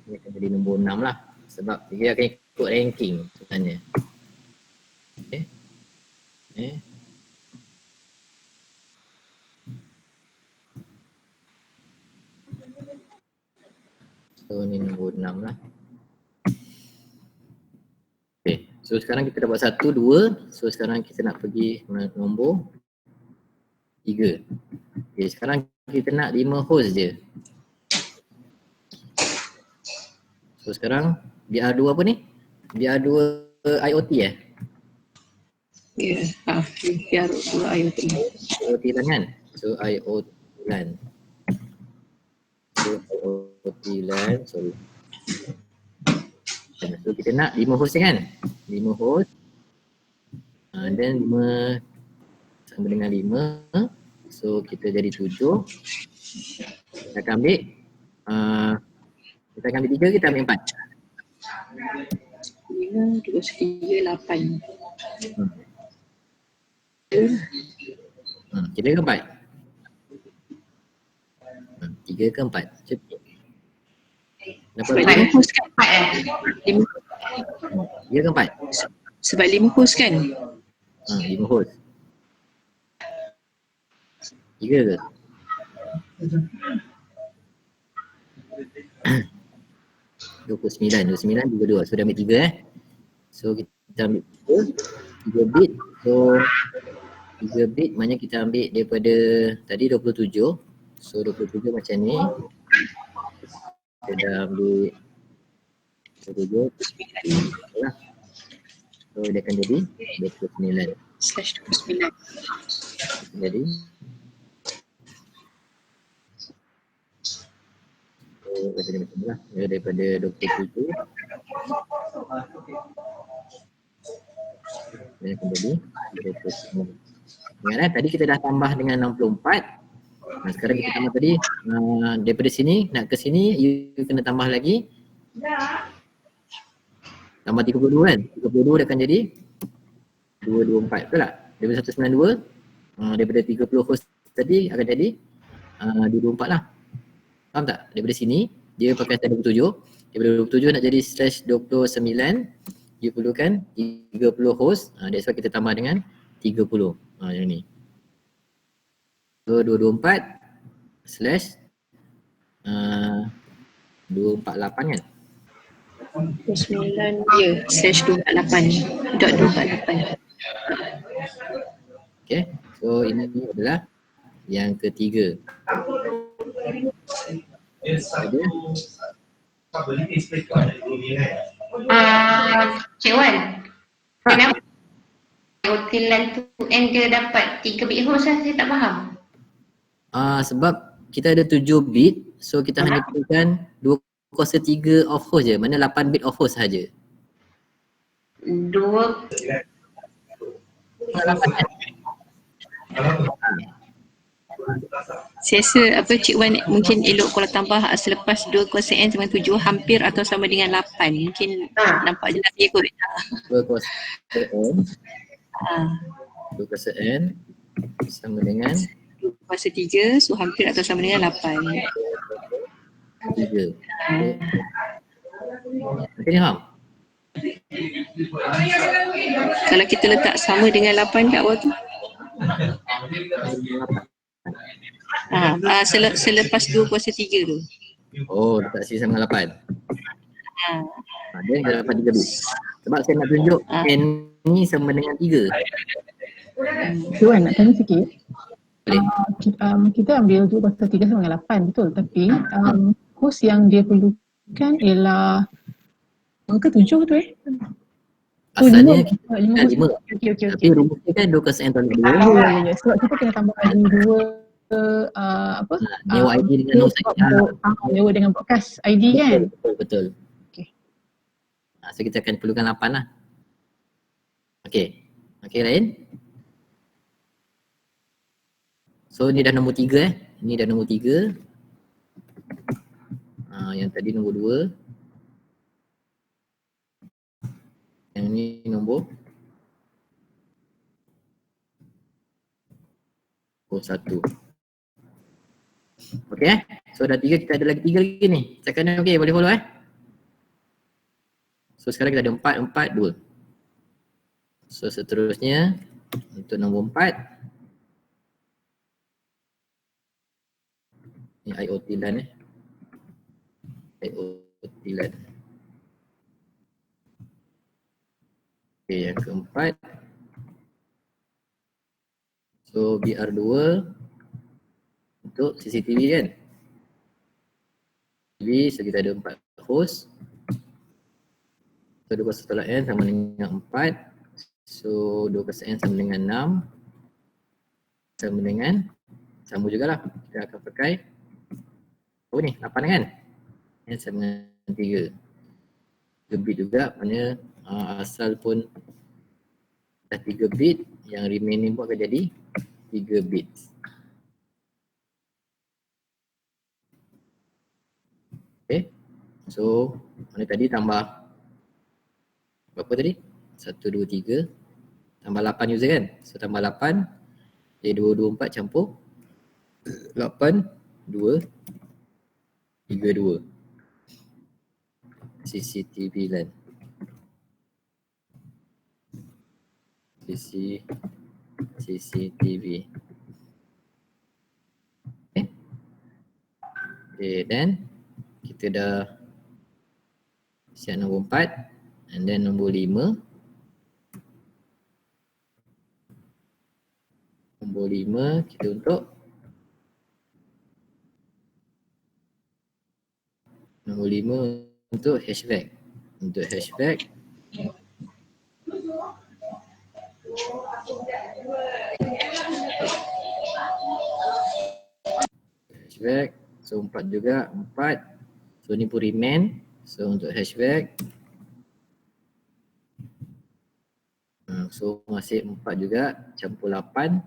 Ni akan jadi nombor 6 lah. Sebab dia akan ikut ranking sebenarnya. Okay. So ni nombor 6 lah. Okay. So sekarang kita dapat 1, 2. So sekarang kita nak pergi nombor 3. Okay, sekarang kita nak 5 host je. So sekarang BR2 apa ni? BR2 IoT Ya. BR2 IoT. IoT LAN kan? So IoT LAN. So IoT LAN, sorry. So kita nak 5 host kan? 5 host. Dan 5 sama dengan 5. So kita jadi 7. Kita akan ambil 3, kita ambil 4. 29, 23, 8. Tiga ke empat? Tiga ke empat? Cepat. Dapat Sebab berapa? 5 host kan? Lima, Tiga ke empat? sebab 5 host kan? 5 host. Tiga ke? Dua puluh sembilan, tiga dua. So dah ambil tiga So kita ambil tiga bit. So 3 bit maknanya kita ambil daripada tadi 27. So 27 macam ni. Kita dah ambil 27 lah. So dia akan jadi 29. Slash 29. Jadi so macam ni lah. Daripada 27 dia akan jadi 29. Ingat tadi kita dah tambah dengan 64. Sekarang kita tambah tadi daripada sini nak ke sini you kena tambah lagi. Tambah 32 kan. 32 dia akan jadi 224, betul tak? Daripada 192 daripada 30 host tadi akan jadi 224 lah. Faham tak? Daripada sini dia pakai 27. Daripada 27 nak jadi /29 you perlukan 30 host. That's why kita tambah dengan 30. Yang ni. So 224 slash 248 kan? 29 ya, slash 248. Dot 248. Okay, so ini adalah yang ketiga. Cik Wan, kenapa utilan tu N dia dapat 3 bit host lah, saya tak faham. Sebab kita ada 7 bit, so kita hanya perlukan 2/3 of host je, mana 8 bit of host sahaja. 2 Saya rasa Cik Wan mungkin elok kalau tambah selepas 2 kuasa N sama 7 hampir atau sama dengan 8. Mungkin nampak jelas dia kot. 2 kuasa N 2 kuasa N sama dengan 2 kuasa 3, so hampir atau sama dengan 8. 3. Macam ni faham? Kalau kita letak sama dengan 8 kat bawah tu. Selepas 2 kuasa 3 tu. Oh, letak C sama dengan 8. Dia dah dapat 3 bit. Sebab saya nak tunjuk N ni sama dengan 3. Tuan nak tanya sikit. Boleh. Kita ambil 2 kuasa 3 sama dengan 8, betul. Tapi host yang dia perlukan ialah angka 7 betul Asalnya lima. kita 5. Okey. Tapi rumusnya kan 2 kuasa N tambah 2. Ya. Sebab kita kena tambah lagi 2 nyewa ID dengan host ID. nyewa dengan broadcast ID kan. Betul. Okey. So kita akan perlukan 8 lah. Okey lain. So ni dah nombor 3 Ni dah nombor 3. Yang tadi nombor 2. Yang ni nombor 1. Okey So dah 3, kita ada lagi 3 lagi ni. Cakap okey, boleh follow So sekarang kita ada 4, 4, 2. So seterusnya untuk nombor 4 ni IoT LAN IoT LAN. Okay, yang keempat so BR2 untuk CCTV kan. TV, so kita ada 4 host. So 2 kuasa tolak N sama dengan 4. So 2 kuasa N sama dengan 6. Sama dengan, sama jugalah. Kita akan pakai apa ni? 8 kan? N sama dengan 3. 3 bit juga, maknanya asal pun dah 3 bit, yang remaining pun akan jadi 3 bit. Okay, so mana tadi tambah berapa tadi? 1, 2, 3 tambah 8 user kan? So tambah 8 jadi 2, 2, 4 campur 8, 2, 3, 2 CCTV LAN. CCTV. Okay, then kita dah siap nombor 4 and then nombor 5. Nombor 5 kita untuk nombor 5 untuk hashback. Untuk hashback so 4 juga, 4. So ni pun remain. So untuk hashback so masih 4 juga, campur 8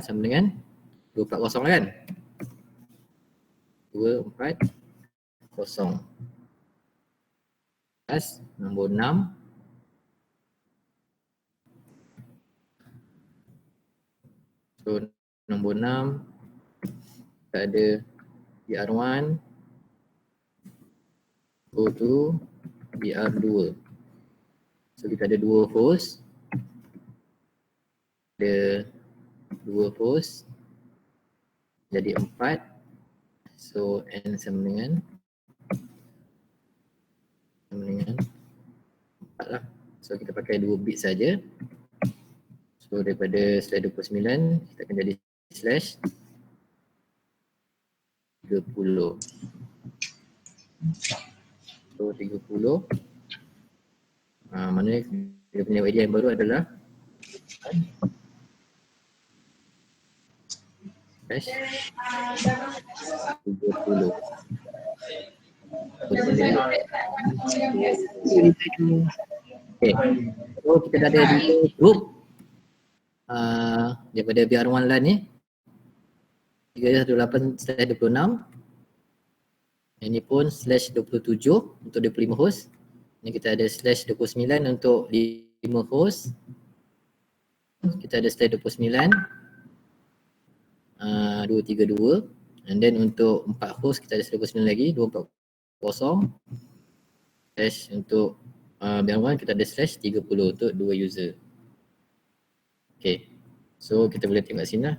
sama dengan 240 kan? 240 plus nombor 6 so nombor 6 kita ada BR1 go to BR2. So kita ada 2 host, ada 2 host jadi 4. So N sama dengan 4 lah. So kita pakai 2 bit saja. So daripada slash 29 kita akan jadi slash 30. So 30 mana dia punya idea yang baru adalah slash 30. Okay, so kita dah ada di group daripada BR1 LAN ni 318/26. Ini pun slash 27 untuk 25 host. Ni kita ada slash 29 untuk 5 host. Kita ada slash 29 232 and then untuk 4 host kita ada slash 29 lagi 240 slash untuk BR1 kita ada slash 30 untuk 2 user. Okay, so kita boleh tengok sini lah.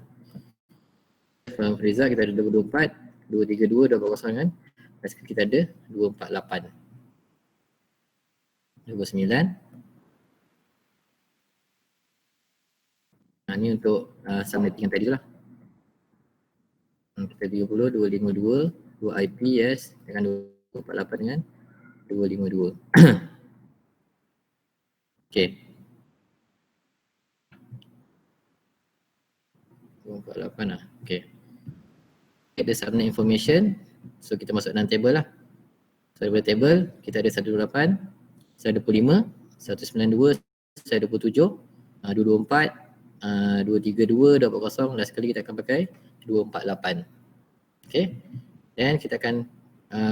Result kita ada 224, 232, 240 kan. Lepas kita ada 248 29. Ni untuk subnetting yang tadi tu lah. Kita 30, 252, 2 IP yes dengan 248 dengan 252. Okay. 248 lah. Okay. Ada subnet information. So kita masuk dalam table lah. So daripada table kita ada 128, 125, 192, 127, 224, 232, 240. Last sekali kita akan pakai 248. Okay. Then kita akan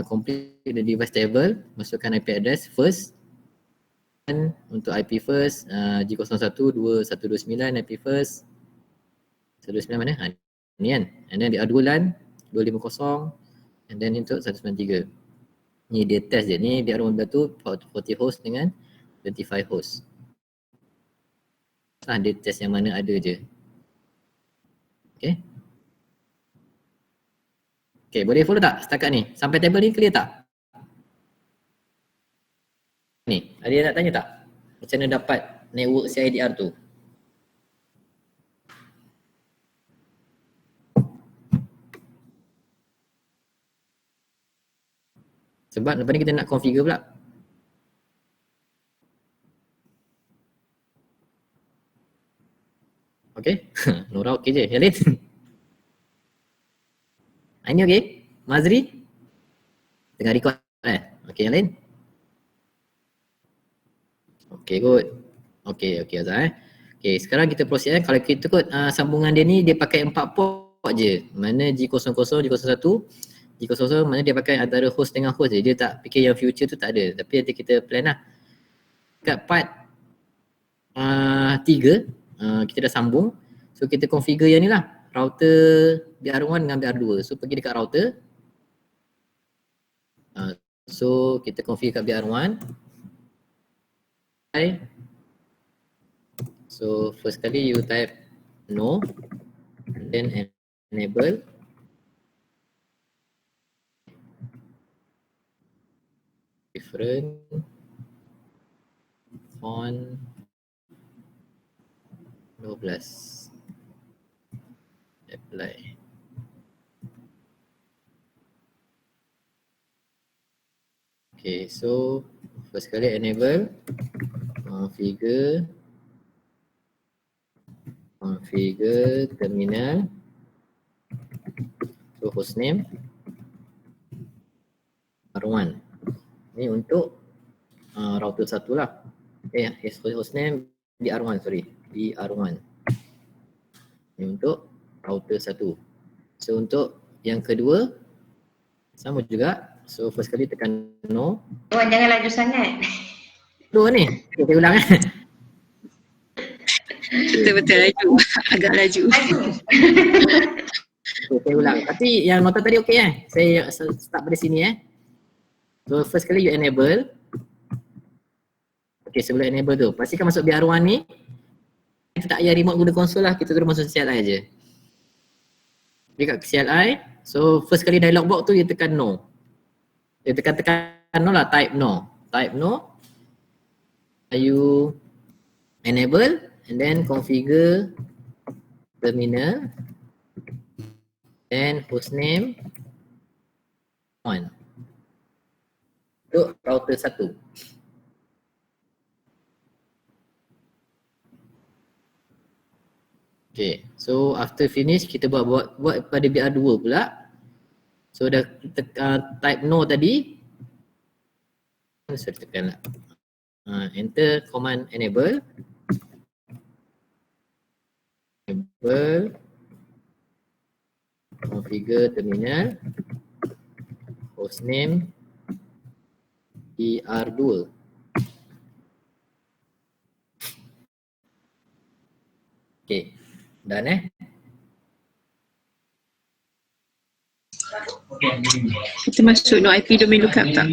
complete the device table. Masukkan IP address first. Dan untuk IP first G01 2129 IP first 129 mana? Ni kan. And then di R2 LAN 250 and then untuk 193. Ni dia test je. Ni biar orang tu 40 host dengan 25 host. Dia test yang mana ada je. Okay. Okay, boleh follow tak setakat ni? Sampai table ni clear tak? Ni, ada yang nak tanya tak? Macam mana dapat network CIDR tu? Sebab lepas ni kita nak configure pula. Okay, Nora okay je. Yang lain? Ini okay? Mazri? Tengah record Okay, yang lain? Okay, good. Okay Azhar Okay, sekarang kita proceed Kalau kita ikut sambungan dia ni, dia pakai 4 port je. Mana G00, G01, Jika kosong mana dia pakai antara host dengan host je. Dia tak fikir yang future tu tak ada. Tapi nanti kita plan lah. Kat part 3 kita dah sambung. So kita configure yang ni lah. Router BR1 dengan BR2. So pergi dekat router. So kita configure kat BR1. So first kali you type no. Then enable. Different on 12 apply. Okay, so first kali enable, configure terminal. So hostname R1. Ni untuk router 1 lah. Hostname DR1, sorry. DR1. Ni untuk router 1. So untuk yang kedua sama juga. So first kali tekan no. Jangan laju sangat. Slow ni. Kita ulang kan. Betul-betul laju. Agak laju. So, saya ulang. Tapi yang nota tadi okey Saya start dari sini So first kali you enable. Okay, sebelum enable tu pastikan masuk BR1 ni. Kita tak payah remote guna konsol lah, kita terus masuk CLI je. Dekat CLI, so first kali dialog box tu you tekan no. You tekan no lah, type no. Type no. You enable and then configure terminal and hostname on. Untuk router 1. Okay, so after finish kita buat pada BR2 pula. So dah type no tadi. Sorry, tekan lah. Enter command enable. Enable. Configure terminal. Hostname BR2. Okay, done Kita masuk no IP domain lookup tak?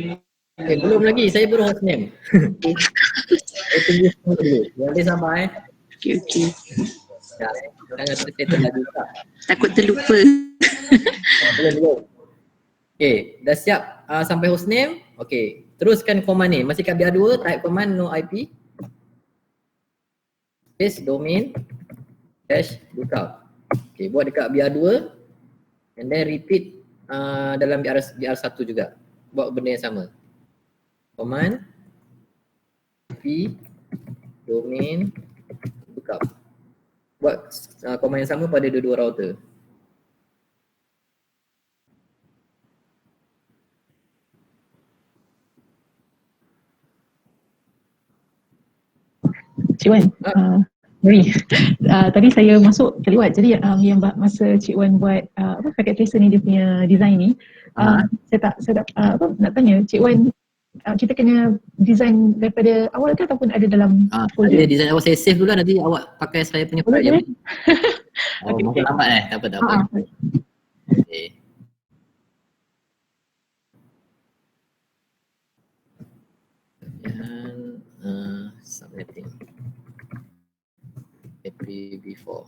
Okay, belum lagi, saya baru hostname. Saya tunggu semua dulu, boleh sabar Okay. Jangan tersettle lagi tak. Takut terlupa. Belum. Okay, dah siap sampai hostname. Okay, teruskan command ni. Masih kat BR2, type command no IP. Space domain dash lookup. Okay, buat dekat BR2 and then repeat dalam BR1 juga. Buat benda yang sama. Command IP domain lookup. Buat command yang sama pada dua-dua router. Cik Wan, sorry. Tadi saya masuk terlewat. Jadi yang masa Cik Wan buat packet tracer ni, dia punya design ni, saya nak tanya Cik Wan, kita kena design daripada awal ke ataupun ada dalam folder? Ada design awal, saya save dulu lah, nanti awak pakai saya punya file je. Mungkin lambat tak apa. Okay. Dan submitting APB4.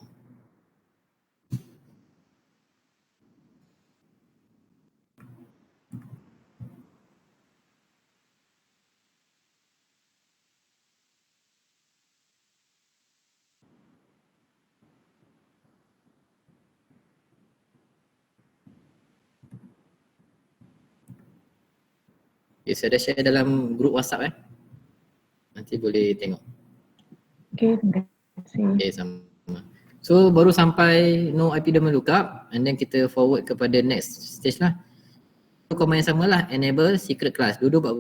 Okay, saya dah share dalam group WhatsApp nanti boleh tengok. Okay, terima kasih. Okay, sama. So baru sampai no IP domain lookup and then kita forward kepada next stage lah. So command yang sama lah, enable secret class. Dua-dua buat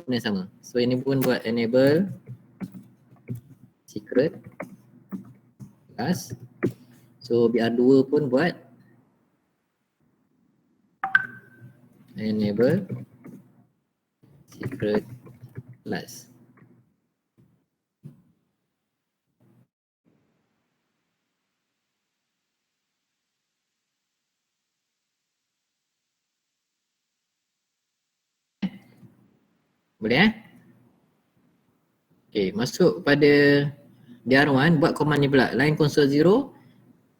benda yang sama. So ini pun buat enable secret class. So BR2 pun buat enable secret class. Boleh Okay, masuk pada DR1, buat command ni pula, line console 0,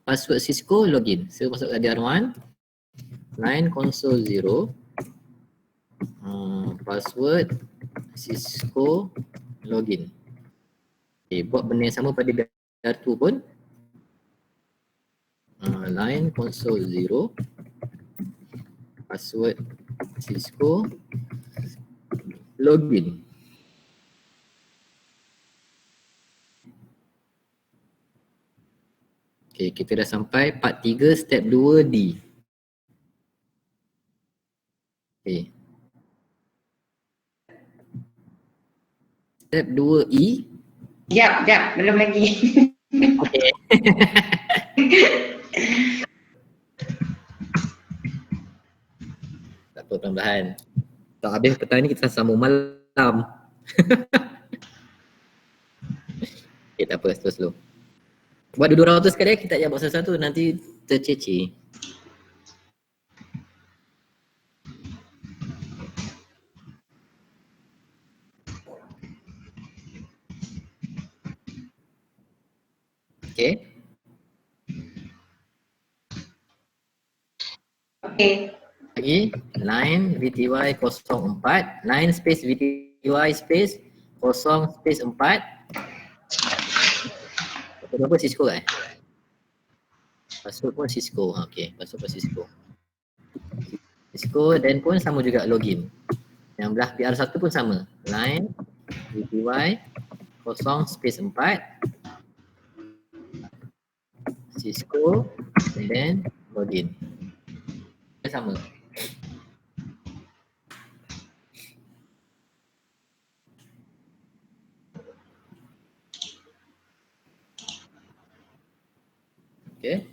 password Cisco, login. So masuk ke DR1, line console 0, password Cisco, login. Okay, buat benda yang sama pada DR2 pun, line console 0, password Cisco, login. Okay, kita dah sampai part 3 step 2D. Okay. Step 2E. Jap, belum lagi. Okay. Tak apa, perlahan-lahan. Tak habis petang ni kita sambung malam. Okay, tak apa, slow-slow. Buat dua-dua orang tu sekali, kita ajak buat satu-satu, nanti terceceh. Okay. Okay. Lagi, line VTY 04, line space VTY space 0 space 4. Apa Cisco kan? Password pun Cisco. Okay, password pun Cisco. Cisco dan pun sama juga login. Yang belah PR1 pun sama. Line VTY 0 space 4, Cisco dan login. Sama. Okay.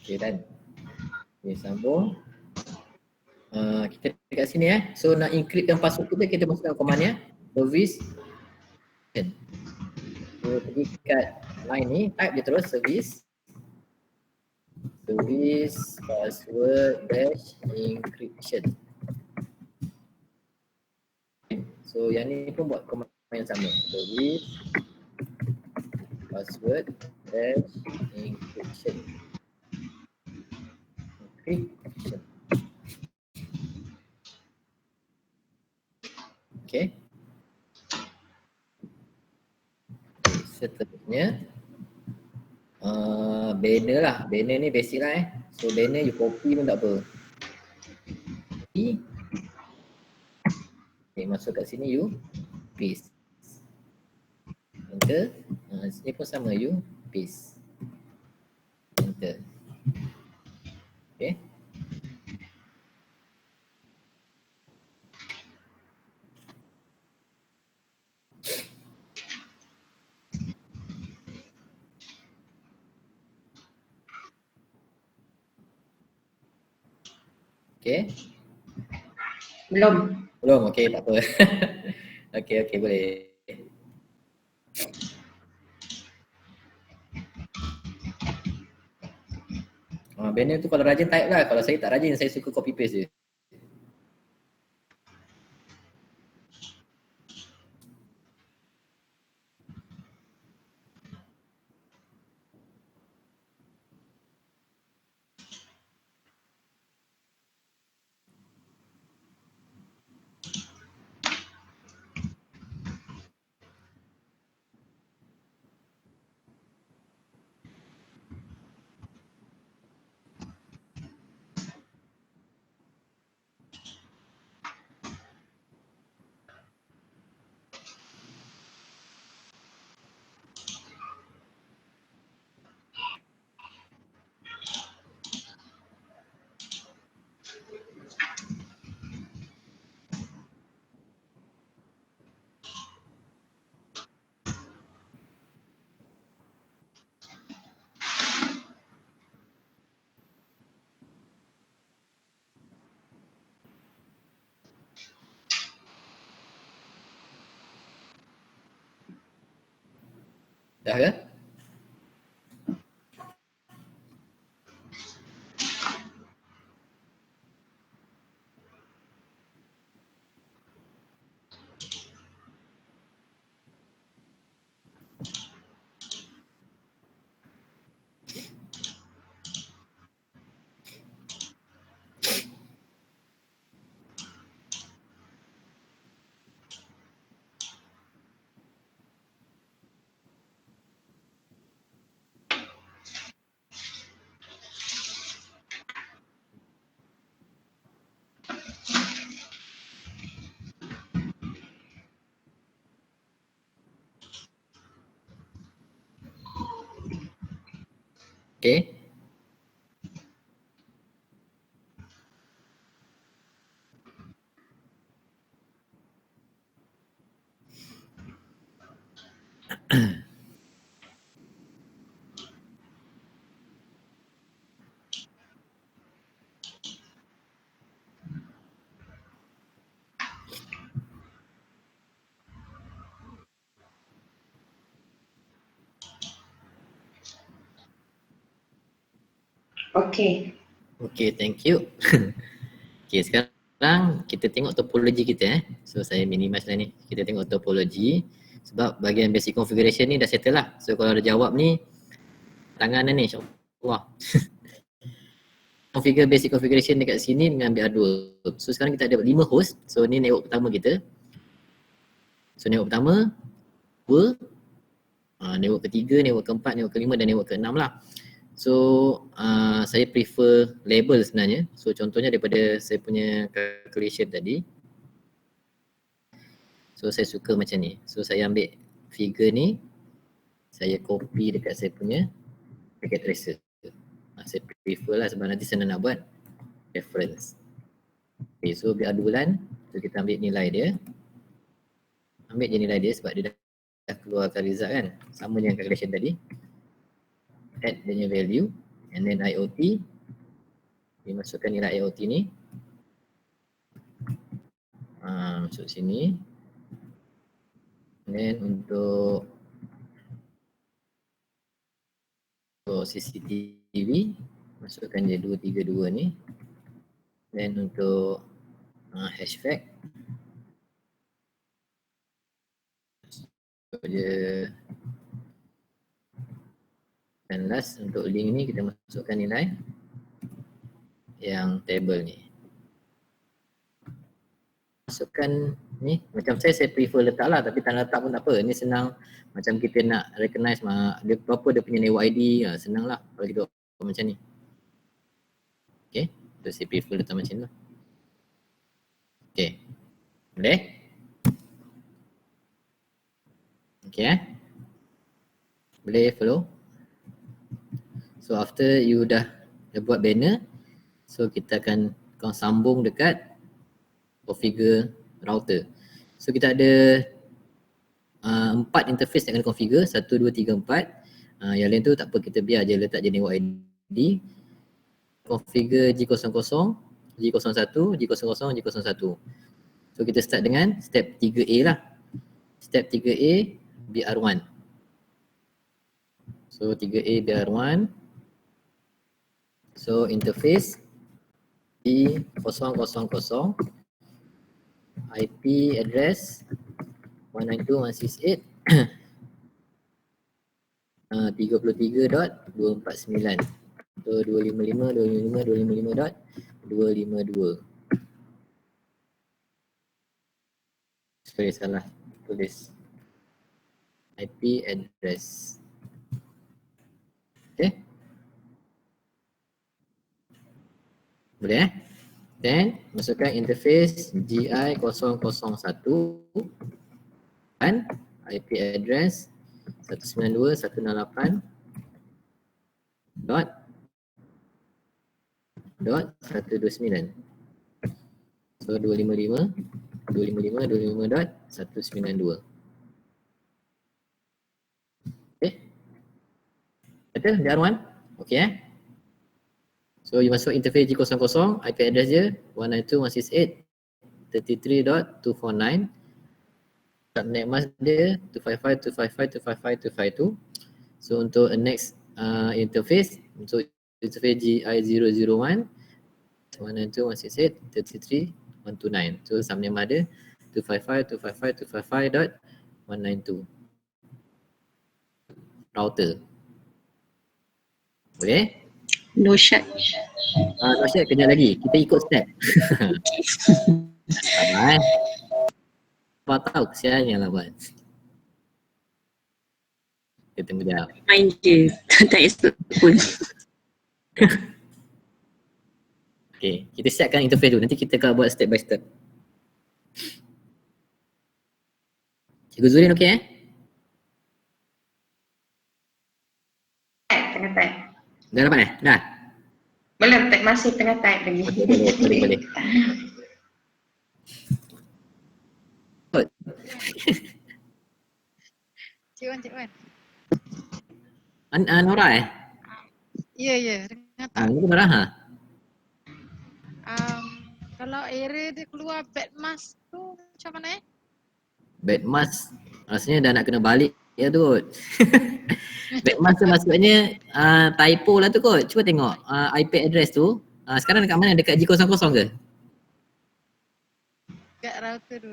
Okay, dan okay, sambung. Kita dekat sini So nak encryptkan password kita masukkan command ya. Service. So pergi kat line ni, type je terus service password dash encryption. So yang ni pun buat command yang sama. Service password dash encryption. Okay. Seterusnya banner lah. Banner ni basic lah So banner you copy pun tak apa. Copy. Okay, masuk kat sini you paste. Enter. Sini pun sama you paste. Enter. Okay. Okay. Belum. Belum, okay, tak apa. Okay, boleh. Banner tu kalau rajin type lah. Kalau saya tak rajin, saya suka copy paste je. Dah ke? Okay. Okay. Okay, thank you. Okay, sekarang kita tengok topologi kita. So saya minimize lah ni. Kita tengok topologi. Sebab bahagian basic configuration ni dah settle lah. So kalau ada jawab ni, tangan dah ni, insyaAllah. Configure basic configuration dekat sini mengambil R2. So sekarang kita ada 5 host. So ni network pertama kita. So network pertama, 2. Network ketiga, network keempat, network kelima dan network keenam lah. So saya prefer label sebenarnya. So contohnya daripada saya punya calculation tadi. So saya suka macam ni. So saya ambil figure ni, saya copy dekat saya punya packet tracer. Saya prefer lah sebab nanti senang nak buat reference. Okay, so biar bulan, so kita ambil nilai dia. Ambil je nilai dia sebab dia dah keluarkan result kan. Sama dengan calculation tadi. Add dia punya value and then IoT. Dimasukkan nilai IoT ni. Masuk sini. And then untuk CCTV masukkan je 232 ni. Then untuk hashback masuk je. Dan last untuk link ni kita masukkan nilai yang table ni. Masukkan ni, macam saya prefer letak lah tapi tak letak pun tak apa. Ni senang macam kita nak recognize dia berapa dia punya network ID, senang lah kalau kita buat macam ni. Okay, so saya prefer letak macam ni lah. Okay, boleh? Okay boleh follow? So after you dah buat banner, so kita akan sambung dekat configure router. So kita ada 4 interface yang akan configure, 1, 2, 3, 4. Yang lain tu tak apa, kita biar je letak je network ID. Configure G00, G01, G00, G01. So kita start dengan step 3A lah. Step 3A BR1. So 3A BR1. So interface D000, IP address 192.168 33.249. So 255.255.255.252. Sorry, salah tulis IP address. Okay, boleh then masukkan interface GI001 dan IP address 192.168.129. So 255.255.192. Okay, betul DR1? Okay so you masuk interface G00, IP address dia 192.168.33.249. Subnet mask dia 255.255.255.252. So untuk next interface, untuk interface GI001 192.168.33.129. So sama name ada 255.255.255.192. Router. Boleh? No shot. Masya, kejap lagi. Kita ikut step. Sabar Apa tahu kesiannya lah buat. Kita tunggu jap. Main je. Tak esok pun. Okay, kita siapkan interface dulu. Nanti kita akan buat step by step. Cikgu Zurin okey eh? Tengah type. Dah dapat eh? Dah? Belum, masih tengah type lagi. Boleh. Cik Wan. Nora eh? Ya, dengar tak? Ni Nora ha? Kalau area dia keluar bad mask tu macam mana Bad mask rasanya dah nak kena balik ya tu. Bad mask tu maksudnya typo lah tu kot. Cuba tengok IP address tu. Sekarang dekat mana? Dekat G00 ke? Kat router tu.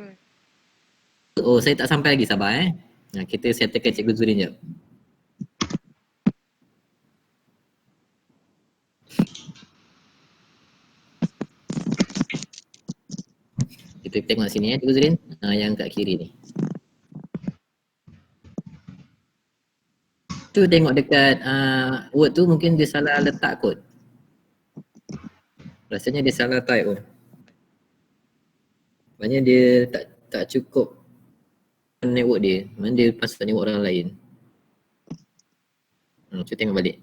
Oh, saya tak sampai lagi, sabar eh. Kita settlekan Cikgu Zurin jap. Kita tengok sini Cikgu Zurin. Yang kat kiri ni. Tu tengok dekat Word tu mungkin dia salah letak kod. Rasanya dia salah type pun. Maknanya dia tak cukup network dia. Mana dia pasal network orang lain. Cuba tengok balik.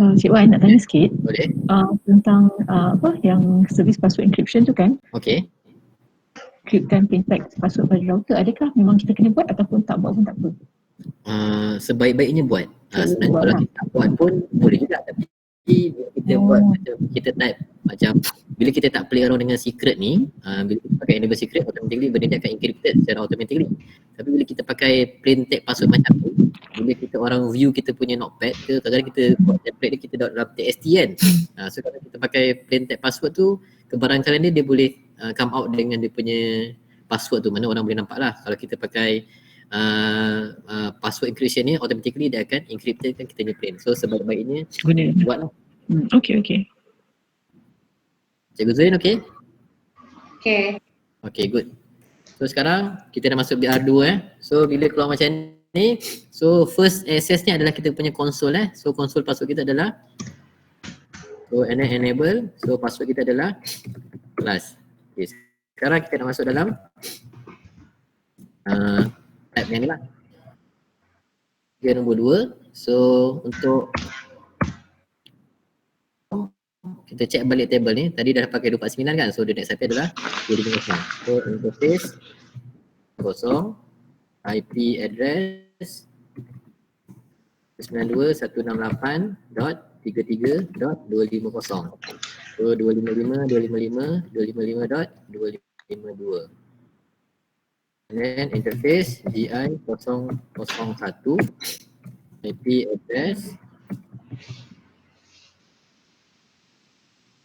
Cik Wan nak tanya sikit. Boleh? Tentang yang servis password encryption tu kan, Okey. encryptkan plain text password pada router, adakah memang kita kena buat ataupun tak buat pun tak apa? Sebaik-baiknya buat. Sebenarnya kalau kita tak buat pun boleh juga, tapi bila kita buat macam kita type macam bila kita tak play around dengan secret ni, bila kita pakai enable secret, automatically benda dia akan encrypted secara automatically. Tapi bila kita pakai plain text password macam tu, bila kita orang view kita punya notepad ke, kadang-kadang kita buat template dia kita dalam TXT kan. So kalau kita pakai plain text password tu, kebarangkalian dia boleh come out dengan dia punya password tu, mana orang boleh nampak lah. Kalau kita pakai password encryption ni, automatically dia akan encrypted kan kita punya plain. So sebaik-baiknya Guna. buat lah. Okay. Cikgu Zurin okey? Okay. Okay, good. So sekarang kita dah masuk BR2 So bila keluar macam ni, so first access ni adalah kita punya console So console password kita adalah enable. So password kita adalah class. Okay, sekarang kita dah masuk dalam tab yang ni lah. Dia nombor 2. So untuk kita check balik table ni, tadi dah pakai 249 kan, so the next IP adalah 256. So interface kosong, IP address 92.168.33.250. So 255.255.255.252. And then interface GI001, IP address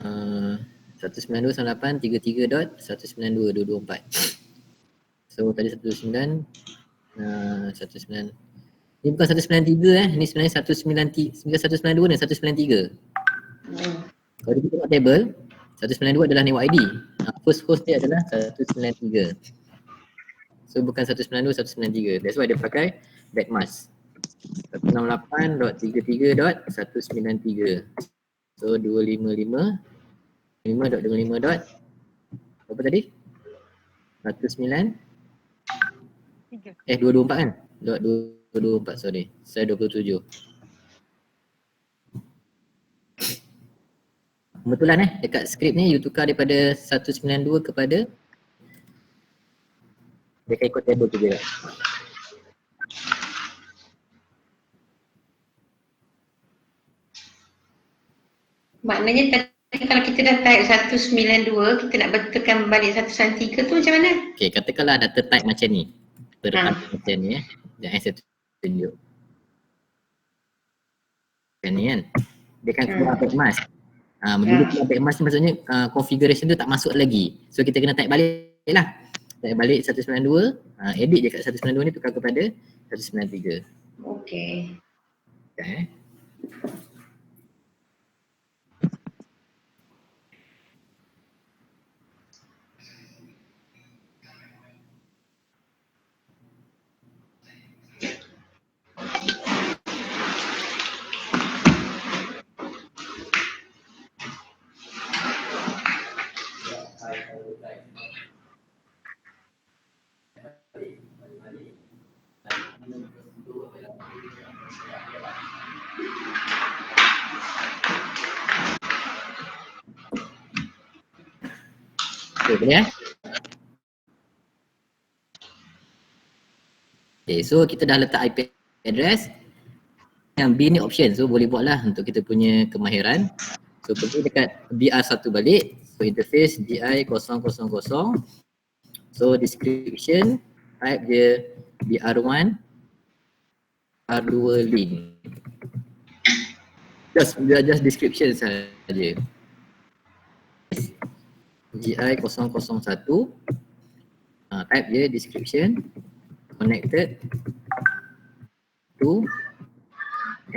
192.168.33.192.224. So tadi 19 ni bukan 193 ni sebenarnya 192 dan 193. Kalau kita tengok table 192 adalah network ID. First host dia adalah 193. So bukan 192, 193. That's why dia pakai backmask. 168.33.193. So 255 5.25 dot apa tadi? 109 3. 224 kan? Dot 224, sorry. Saya 27. Kebetulan dekat skrip ni you tukar daripada 192 kepada dia akan ikut table tu je. Maknanya tadi kalau kita dah type 192, kita nak betulkan balik 193 tu macam mana? Okay, katakanlah data type macam ni. Macam ni yang saya tunjuk. Macam ni kan. Dia akan keluar back mask. Bila keluar back mask ni maksudnya configuration tu tak masuk lagi. So kita kena type balik lah. Type balik 192, edit je kat 192 ni tukar kepada 193. Okey. Okay. Okay, boleh Okay, so kita dah letak IP address. Yang B ni option, so boleh buat lah untuk kita punya kemahiran. So pergi dekat BR1 balik. So interface DI000. So description, type je BR1 R2 link. Just description saja. GI001, type je description, connected to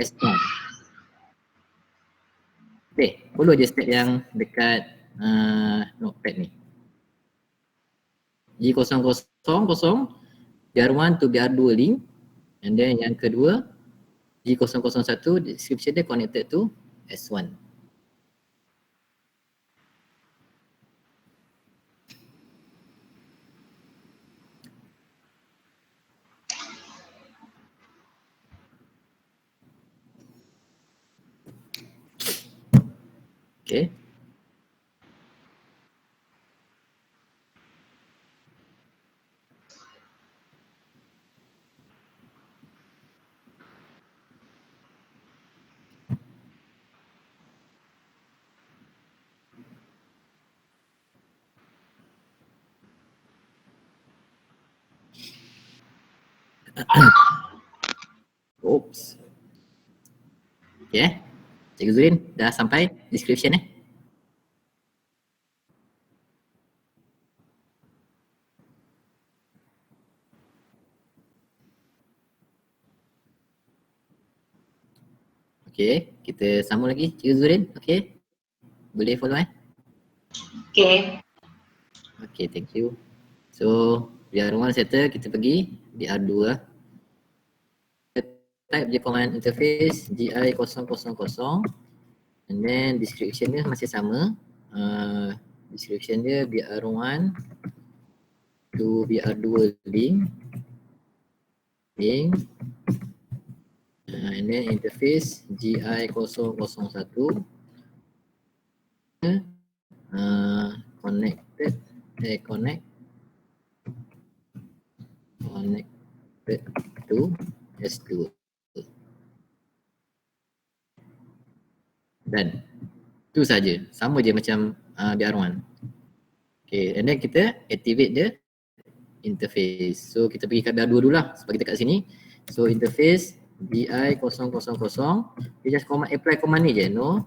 S1. Okay, follow je step yang dekat notepad ni. G000 BR1 to BR2 link, and then yang kedua G001 description dia connected to S1. Okay. Oops. Okay. Cikgu Zurin dah sampai description Okay, kita sambung lagi Cikgu Zurin. Okay. Boleh follow Okay. Okay, thank you. So, BR1 settle, kita pergi BR2 type je command interface GI000, and then description dia masih sama. Description dia BR1 to BR2 link, and then interface GI001, connected to S2. Dan itu saja, sama je macam BR1. Okay, and then kita activate the interface. So kita pergi kat BR2 dulu lah sebab kita kat sini. So interface BI000, dia just apply command ni je, no.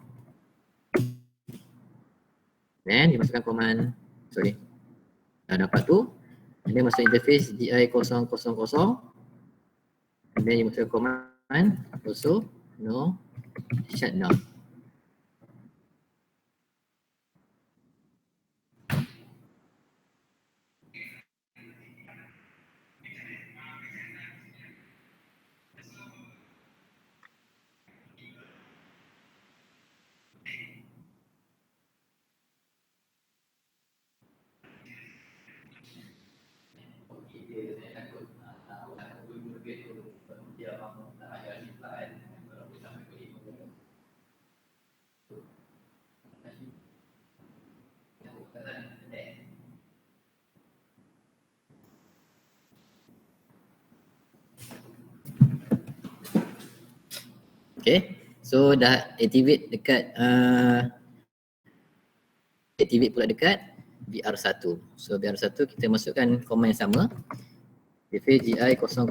Then dia masukkan command, sorry, dah dapat tu. And then masuk interface GI000, and then dia masukkan command also no shutdown. Okay, so dah activate dekat activate pula dekat BR1. So BR1 kita masukkan command yang sama, interface GI 000,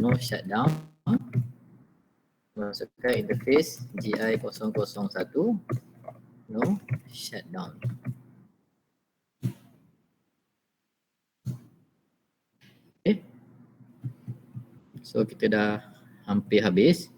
no shutdown. Masukkan interface GI 001, no shutdown. Okay, so kita dah hampir habis,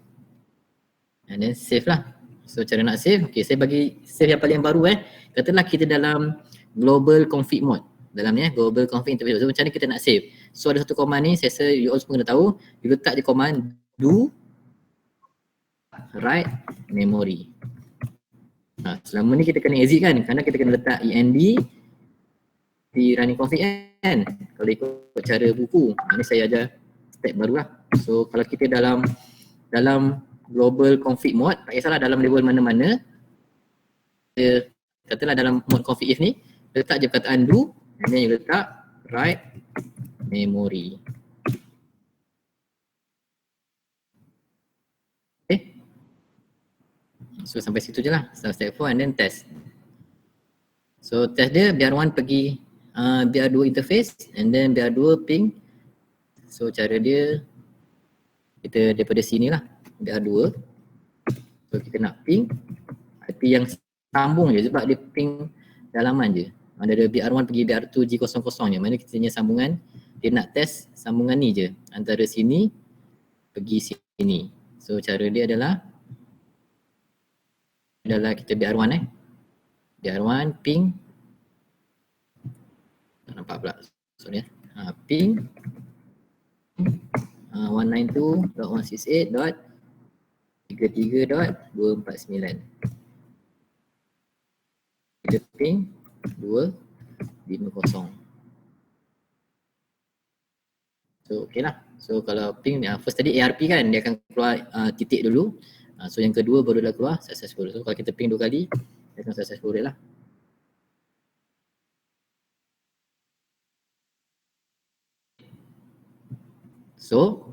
and then save lah. So cara nak save, okay, saya bagi save yang paling baru katalah kita dalam global config mode, dalam ni global config interface. So macam ni kita nak save. So ada satu command ni, saya rasa you all semua kena tahu, you letak je command do write memory. Selama ni kita kena exit kan, kerana kita kena letak end di running config kan, kalau ikut cara buku. Ini saya ajar step baru lah. So kalau kita dalam global config mode, tak kisahlah dalam level mana-mana, katalah dalam mode config if ni, letak je perkataan do, and then you letak write memory. Okay, so sampai situ je lah, step 4 and then test. So test dia, BR1 pergi BR2 interface, and then BR2 ping. So cara dia, kita daripada sini lah, BR2. So kita nak ping IP yang sambung je, sebab dia ping dalaman je. Ada BR1 pergi BR2 G00 je, mana kita punya sambungan, dia nak test sambungan ni je, antara sini pergi sini. So cara dia adalah kita BR1 BR1 ping, tak nampak pula, sorry ping 192.168.33.249. Kita ping 250. So okey lah. So kalau ping first tadi ARP kan, dia akan keluar titik dulu. So yang kedua baru dah keluar successful. So kalau kita ping 2 kali, dia akan successful rate lah. So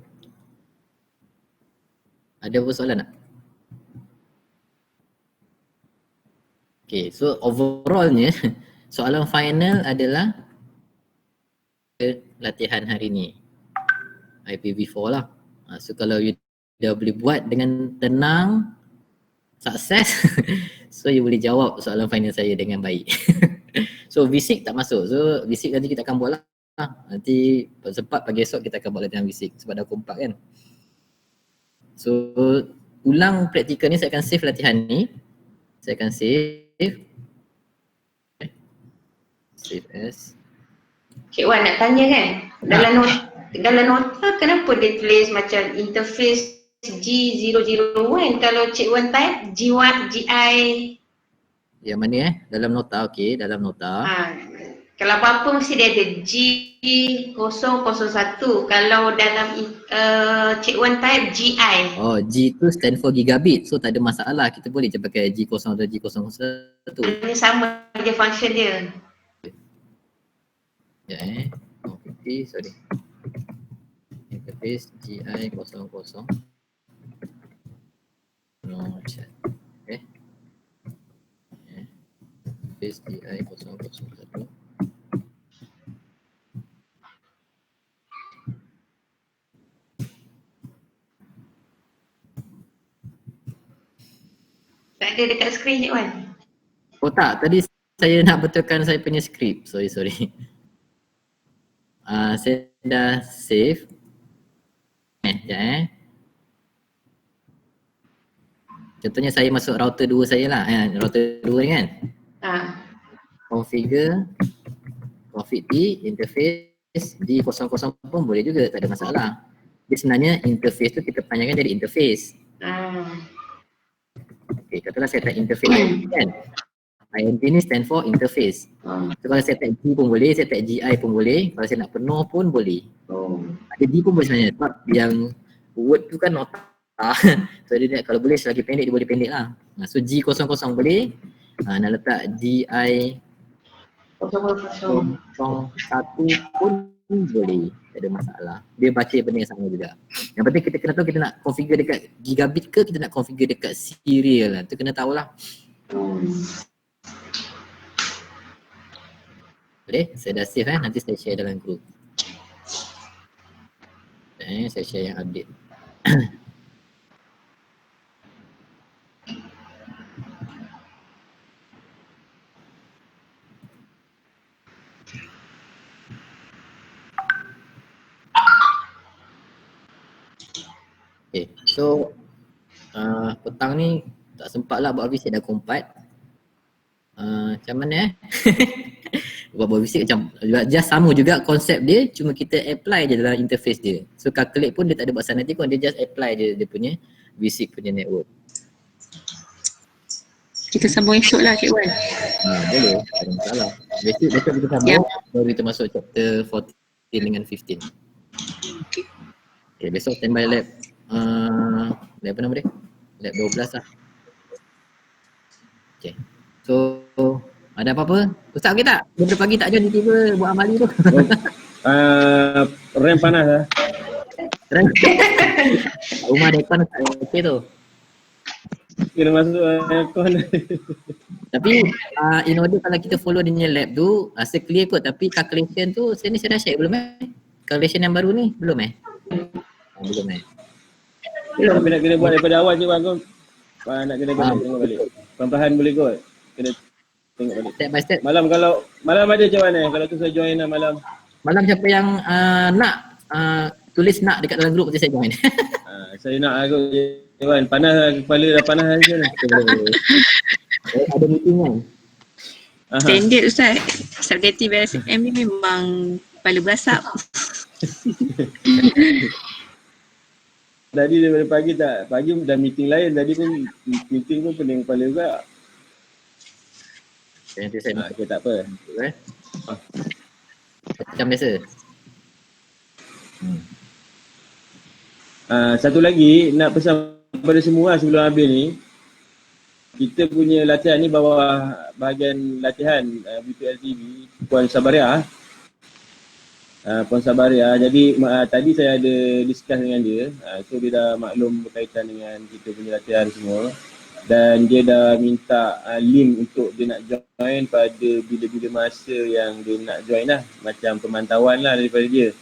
ada apa soalan tak? Okay, so overallnya soalan final adalah latihan hari ni, IPv4 lah. So kalau you dah boleh buat dengan tenang, sukses, so you boleh jawab soalan final saya dengan baik. So V6 tak masuk, so V6 nanti kita akan buat lah. Nanti sempat pagi esok kita akan buat latihan V6 sebab dah kompak kan. So ulang praktikal ni, saya akan save latihan ni. Saya akan save as. Cik Wan nak tanya kan, dalam nota kenapa dia tulis macam interface G001 kalau Cik Wan type G1 GI? Yang mana dalam nota, okey, dalam nota. Kalau apa-apa mesti dia ada G001. Kalau dalam Cik Wan type GI. Oh, G tu stand for gigabit. So tak ada masalah. Kita boleh je pakai G0 atau G01. Ini sama je function dia. Ya oh, sorry. Interface GI 00. No chat. Okay. Interface GI 001. Tak ada dekat skrin Cik Wan. Oh tak, tadi saya nak betulkan saya punya skrip. Sorry. Saya dah save. Sekejap Contohnya saya masuk router 2 saya lah. Router 2 ni kan. Configure config T, interface D00 pun boleh juga, tak ada masalah. Jadi sebenarnya interface tu kita panjangkan jadi interface. Okay, katalah saya type interface kan. INT ni stand for interface. So kalau saya type G pun boleh, saya type GI pun boleh, kalau saya nak penuh pun boleh. Ada D pun boleh sebenarnya, sebab yang word tu kan nota. So dia kalau boleh selagi pendek dia boleh pendek lah. So G00 boleh, nak letak GI 01 pun boleh. tak ada masalah. Dia baca benda yang sama juga. Yang penting kita kena tahu kita nak configure dekat gigabit ke kita nak configure dekat serial lah. Tu kena tahulah. Boleh? Saya dah save nanti saya share dalam group. Saya share yang update. Okay, so petang ni tak sempat lah buat visit dah kompat. Macam mana buat visit macam just sama juga konsep dia, cuma kita apply je dalam interface dia. So calculate pun dia tak ada buat sana pun, dia just apply je dia punya visit punya network. Kita sambung esok lah Cik Wan. Boleh, tak ada masalah. Besok kita sambung, baru kita masuk chapter 14 dengan 15. Okay, besok standby lab lab apa nama dia? Lab 12 lah. Okay. So, ada apa-apa? Ustaz okey tak? Daripada pagi tak join tiba-tiba buat amali tu. Rem panas lah. Rem. Rumah aircon tak okey tu. Kena masuk aircon. Tapi in order kalau kita follow dia punya lab tu, rasa clear kot, tapi calculation tu saya dah share belum Calculation yang baru ni belum belum Tapi nak kena buat daripada awal je bang. Nak kena tengok balik. Perlahan boleh kot. Kena tengok balik. Step by step. Malam ada macam mana? Kalau tu saya join lah malam. Malam siapa yang nak tulis nak dekat dalam group nanti saya join. Saya nak aku Wan, panas lah, kepala dah panas lah macam mana? Ada meeting kan? Standard Ustaz. Subjektif SFM ni memang kepala berasap. Tadi daripada pagi dah meeting lain, tadi pun meeting pun pening kepala juga. Nanti saya Okay, tak apa. Macam biasa. Satu lagi nak pesan kepada semua sebelum habis ni, kita punya latihan ni bawah bahagian latihan BPL TV Puan Sabaria. Puan Sabaria, jadi tadi saya ada discuss dengan dia, so dia dah maklum berkaitan dengan kita punya latihan semua, dan dia dah minta link untuk dia nak join pada bila-bila masa yang dia nak join lah, macam pemantauan lah daripada dia.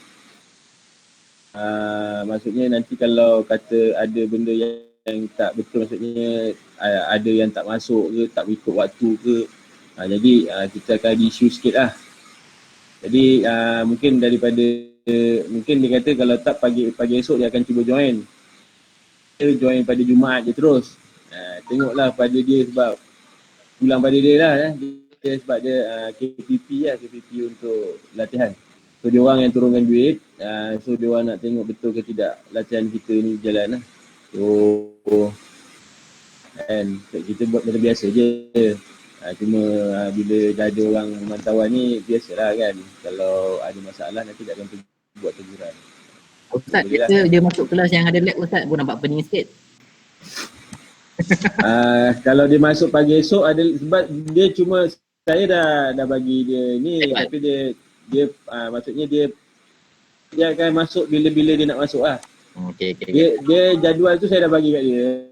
Maksudnya nanti kalau kata ada benda yang tak betul, maksudnya ada yang tak masuk ke, tak ikut waktu ke, jadi kita akan ada isu sikit lah. Jadi mungkin mungkin dia kata kalau tak pagi esok dia akan cuba join. Dia join pada Jumaat je terus. Tengoklah pada dia sebab pulang pada dia lah dia sebab dia KPP untuk latihan. So dia orang yang turunkan duit, so dia orang nak tengok betul ke tidak latihan kita ni jalan lah. So kan kita buat macam biasa je. Cuma bila dah ada orang pemantauan ni biasalah kan, kalau ada masalah nanti tak akan buat teguran. Ustaz, dia masuk kelas yang ada lab Ustaz pun nampak pening sikit. Kalau dia masuk pagi esok ada, sebab dia cuma saya dah bagi dia ni, tapi dia maksudnya dia akan masuk bila-bila dia nak masuk lah. Okay. Dia jadual tu saya dah bagi kat dia.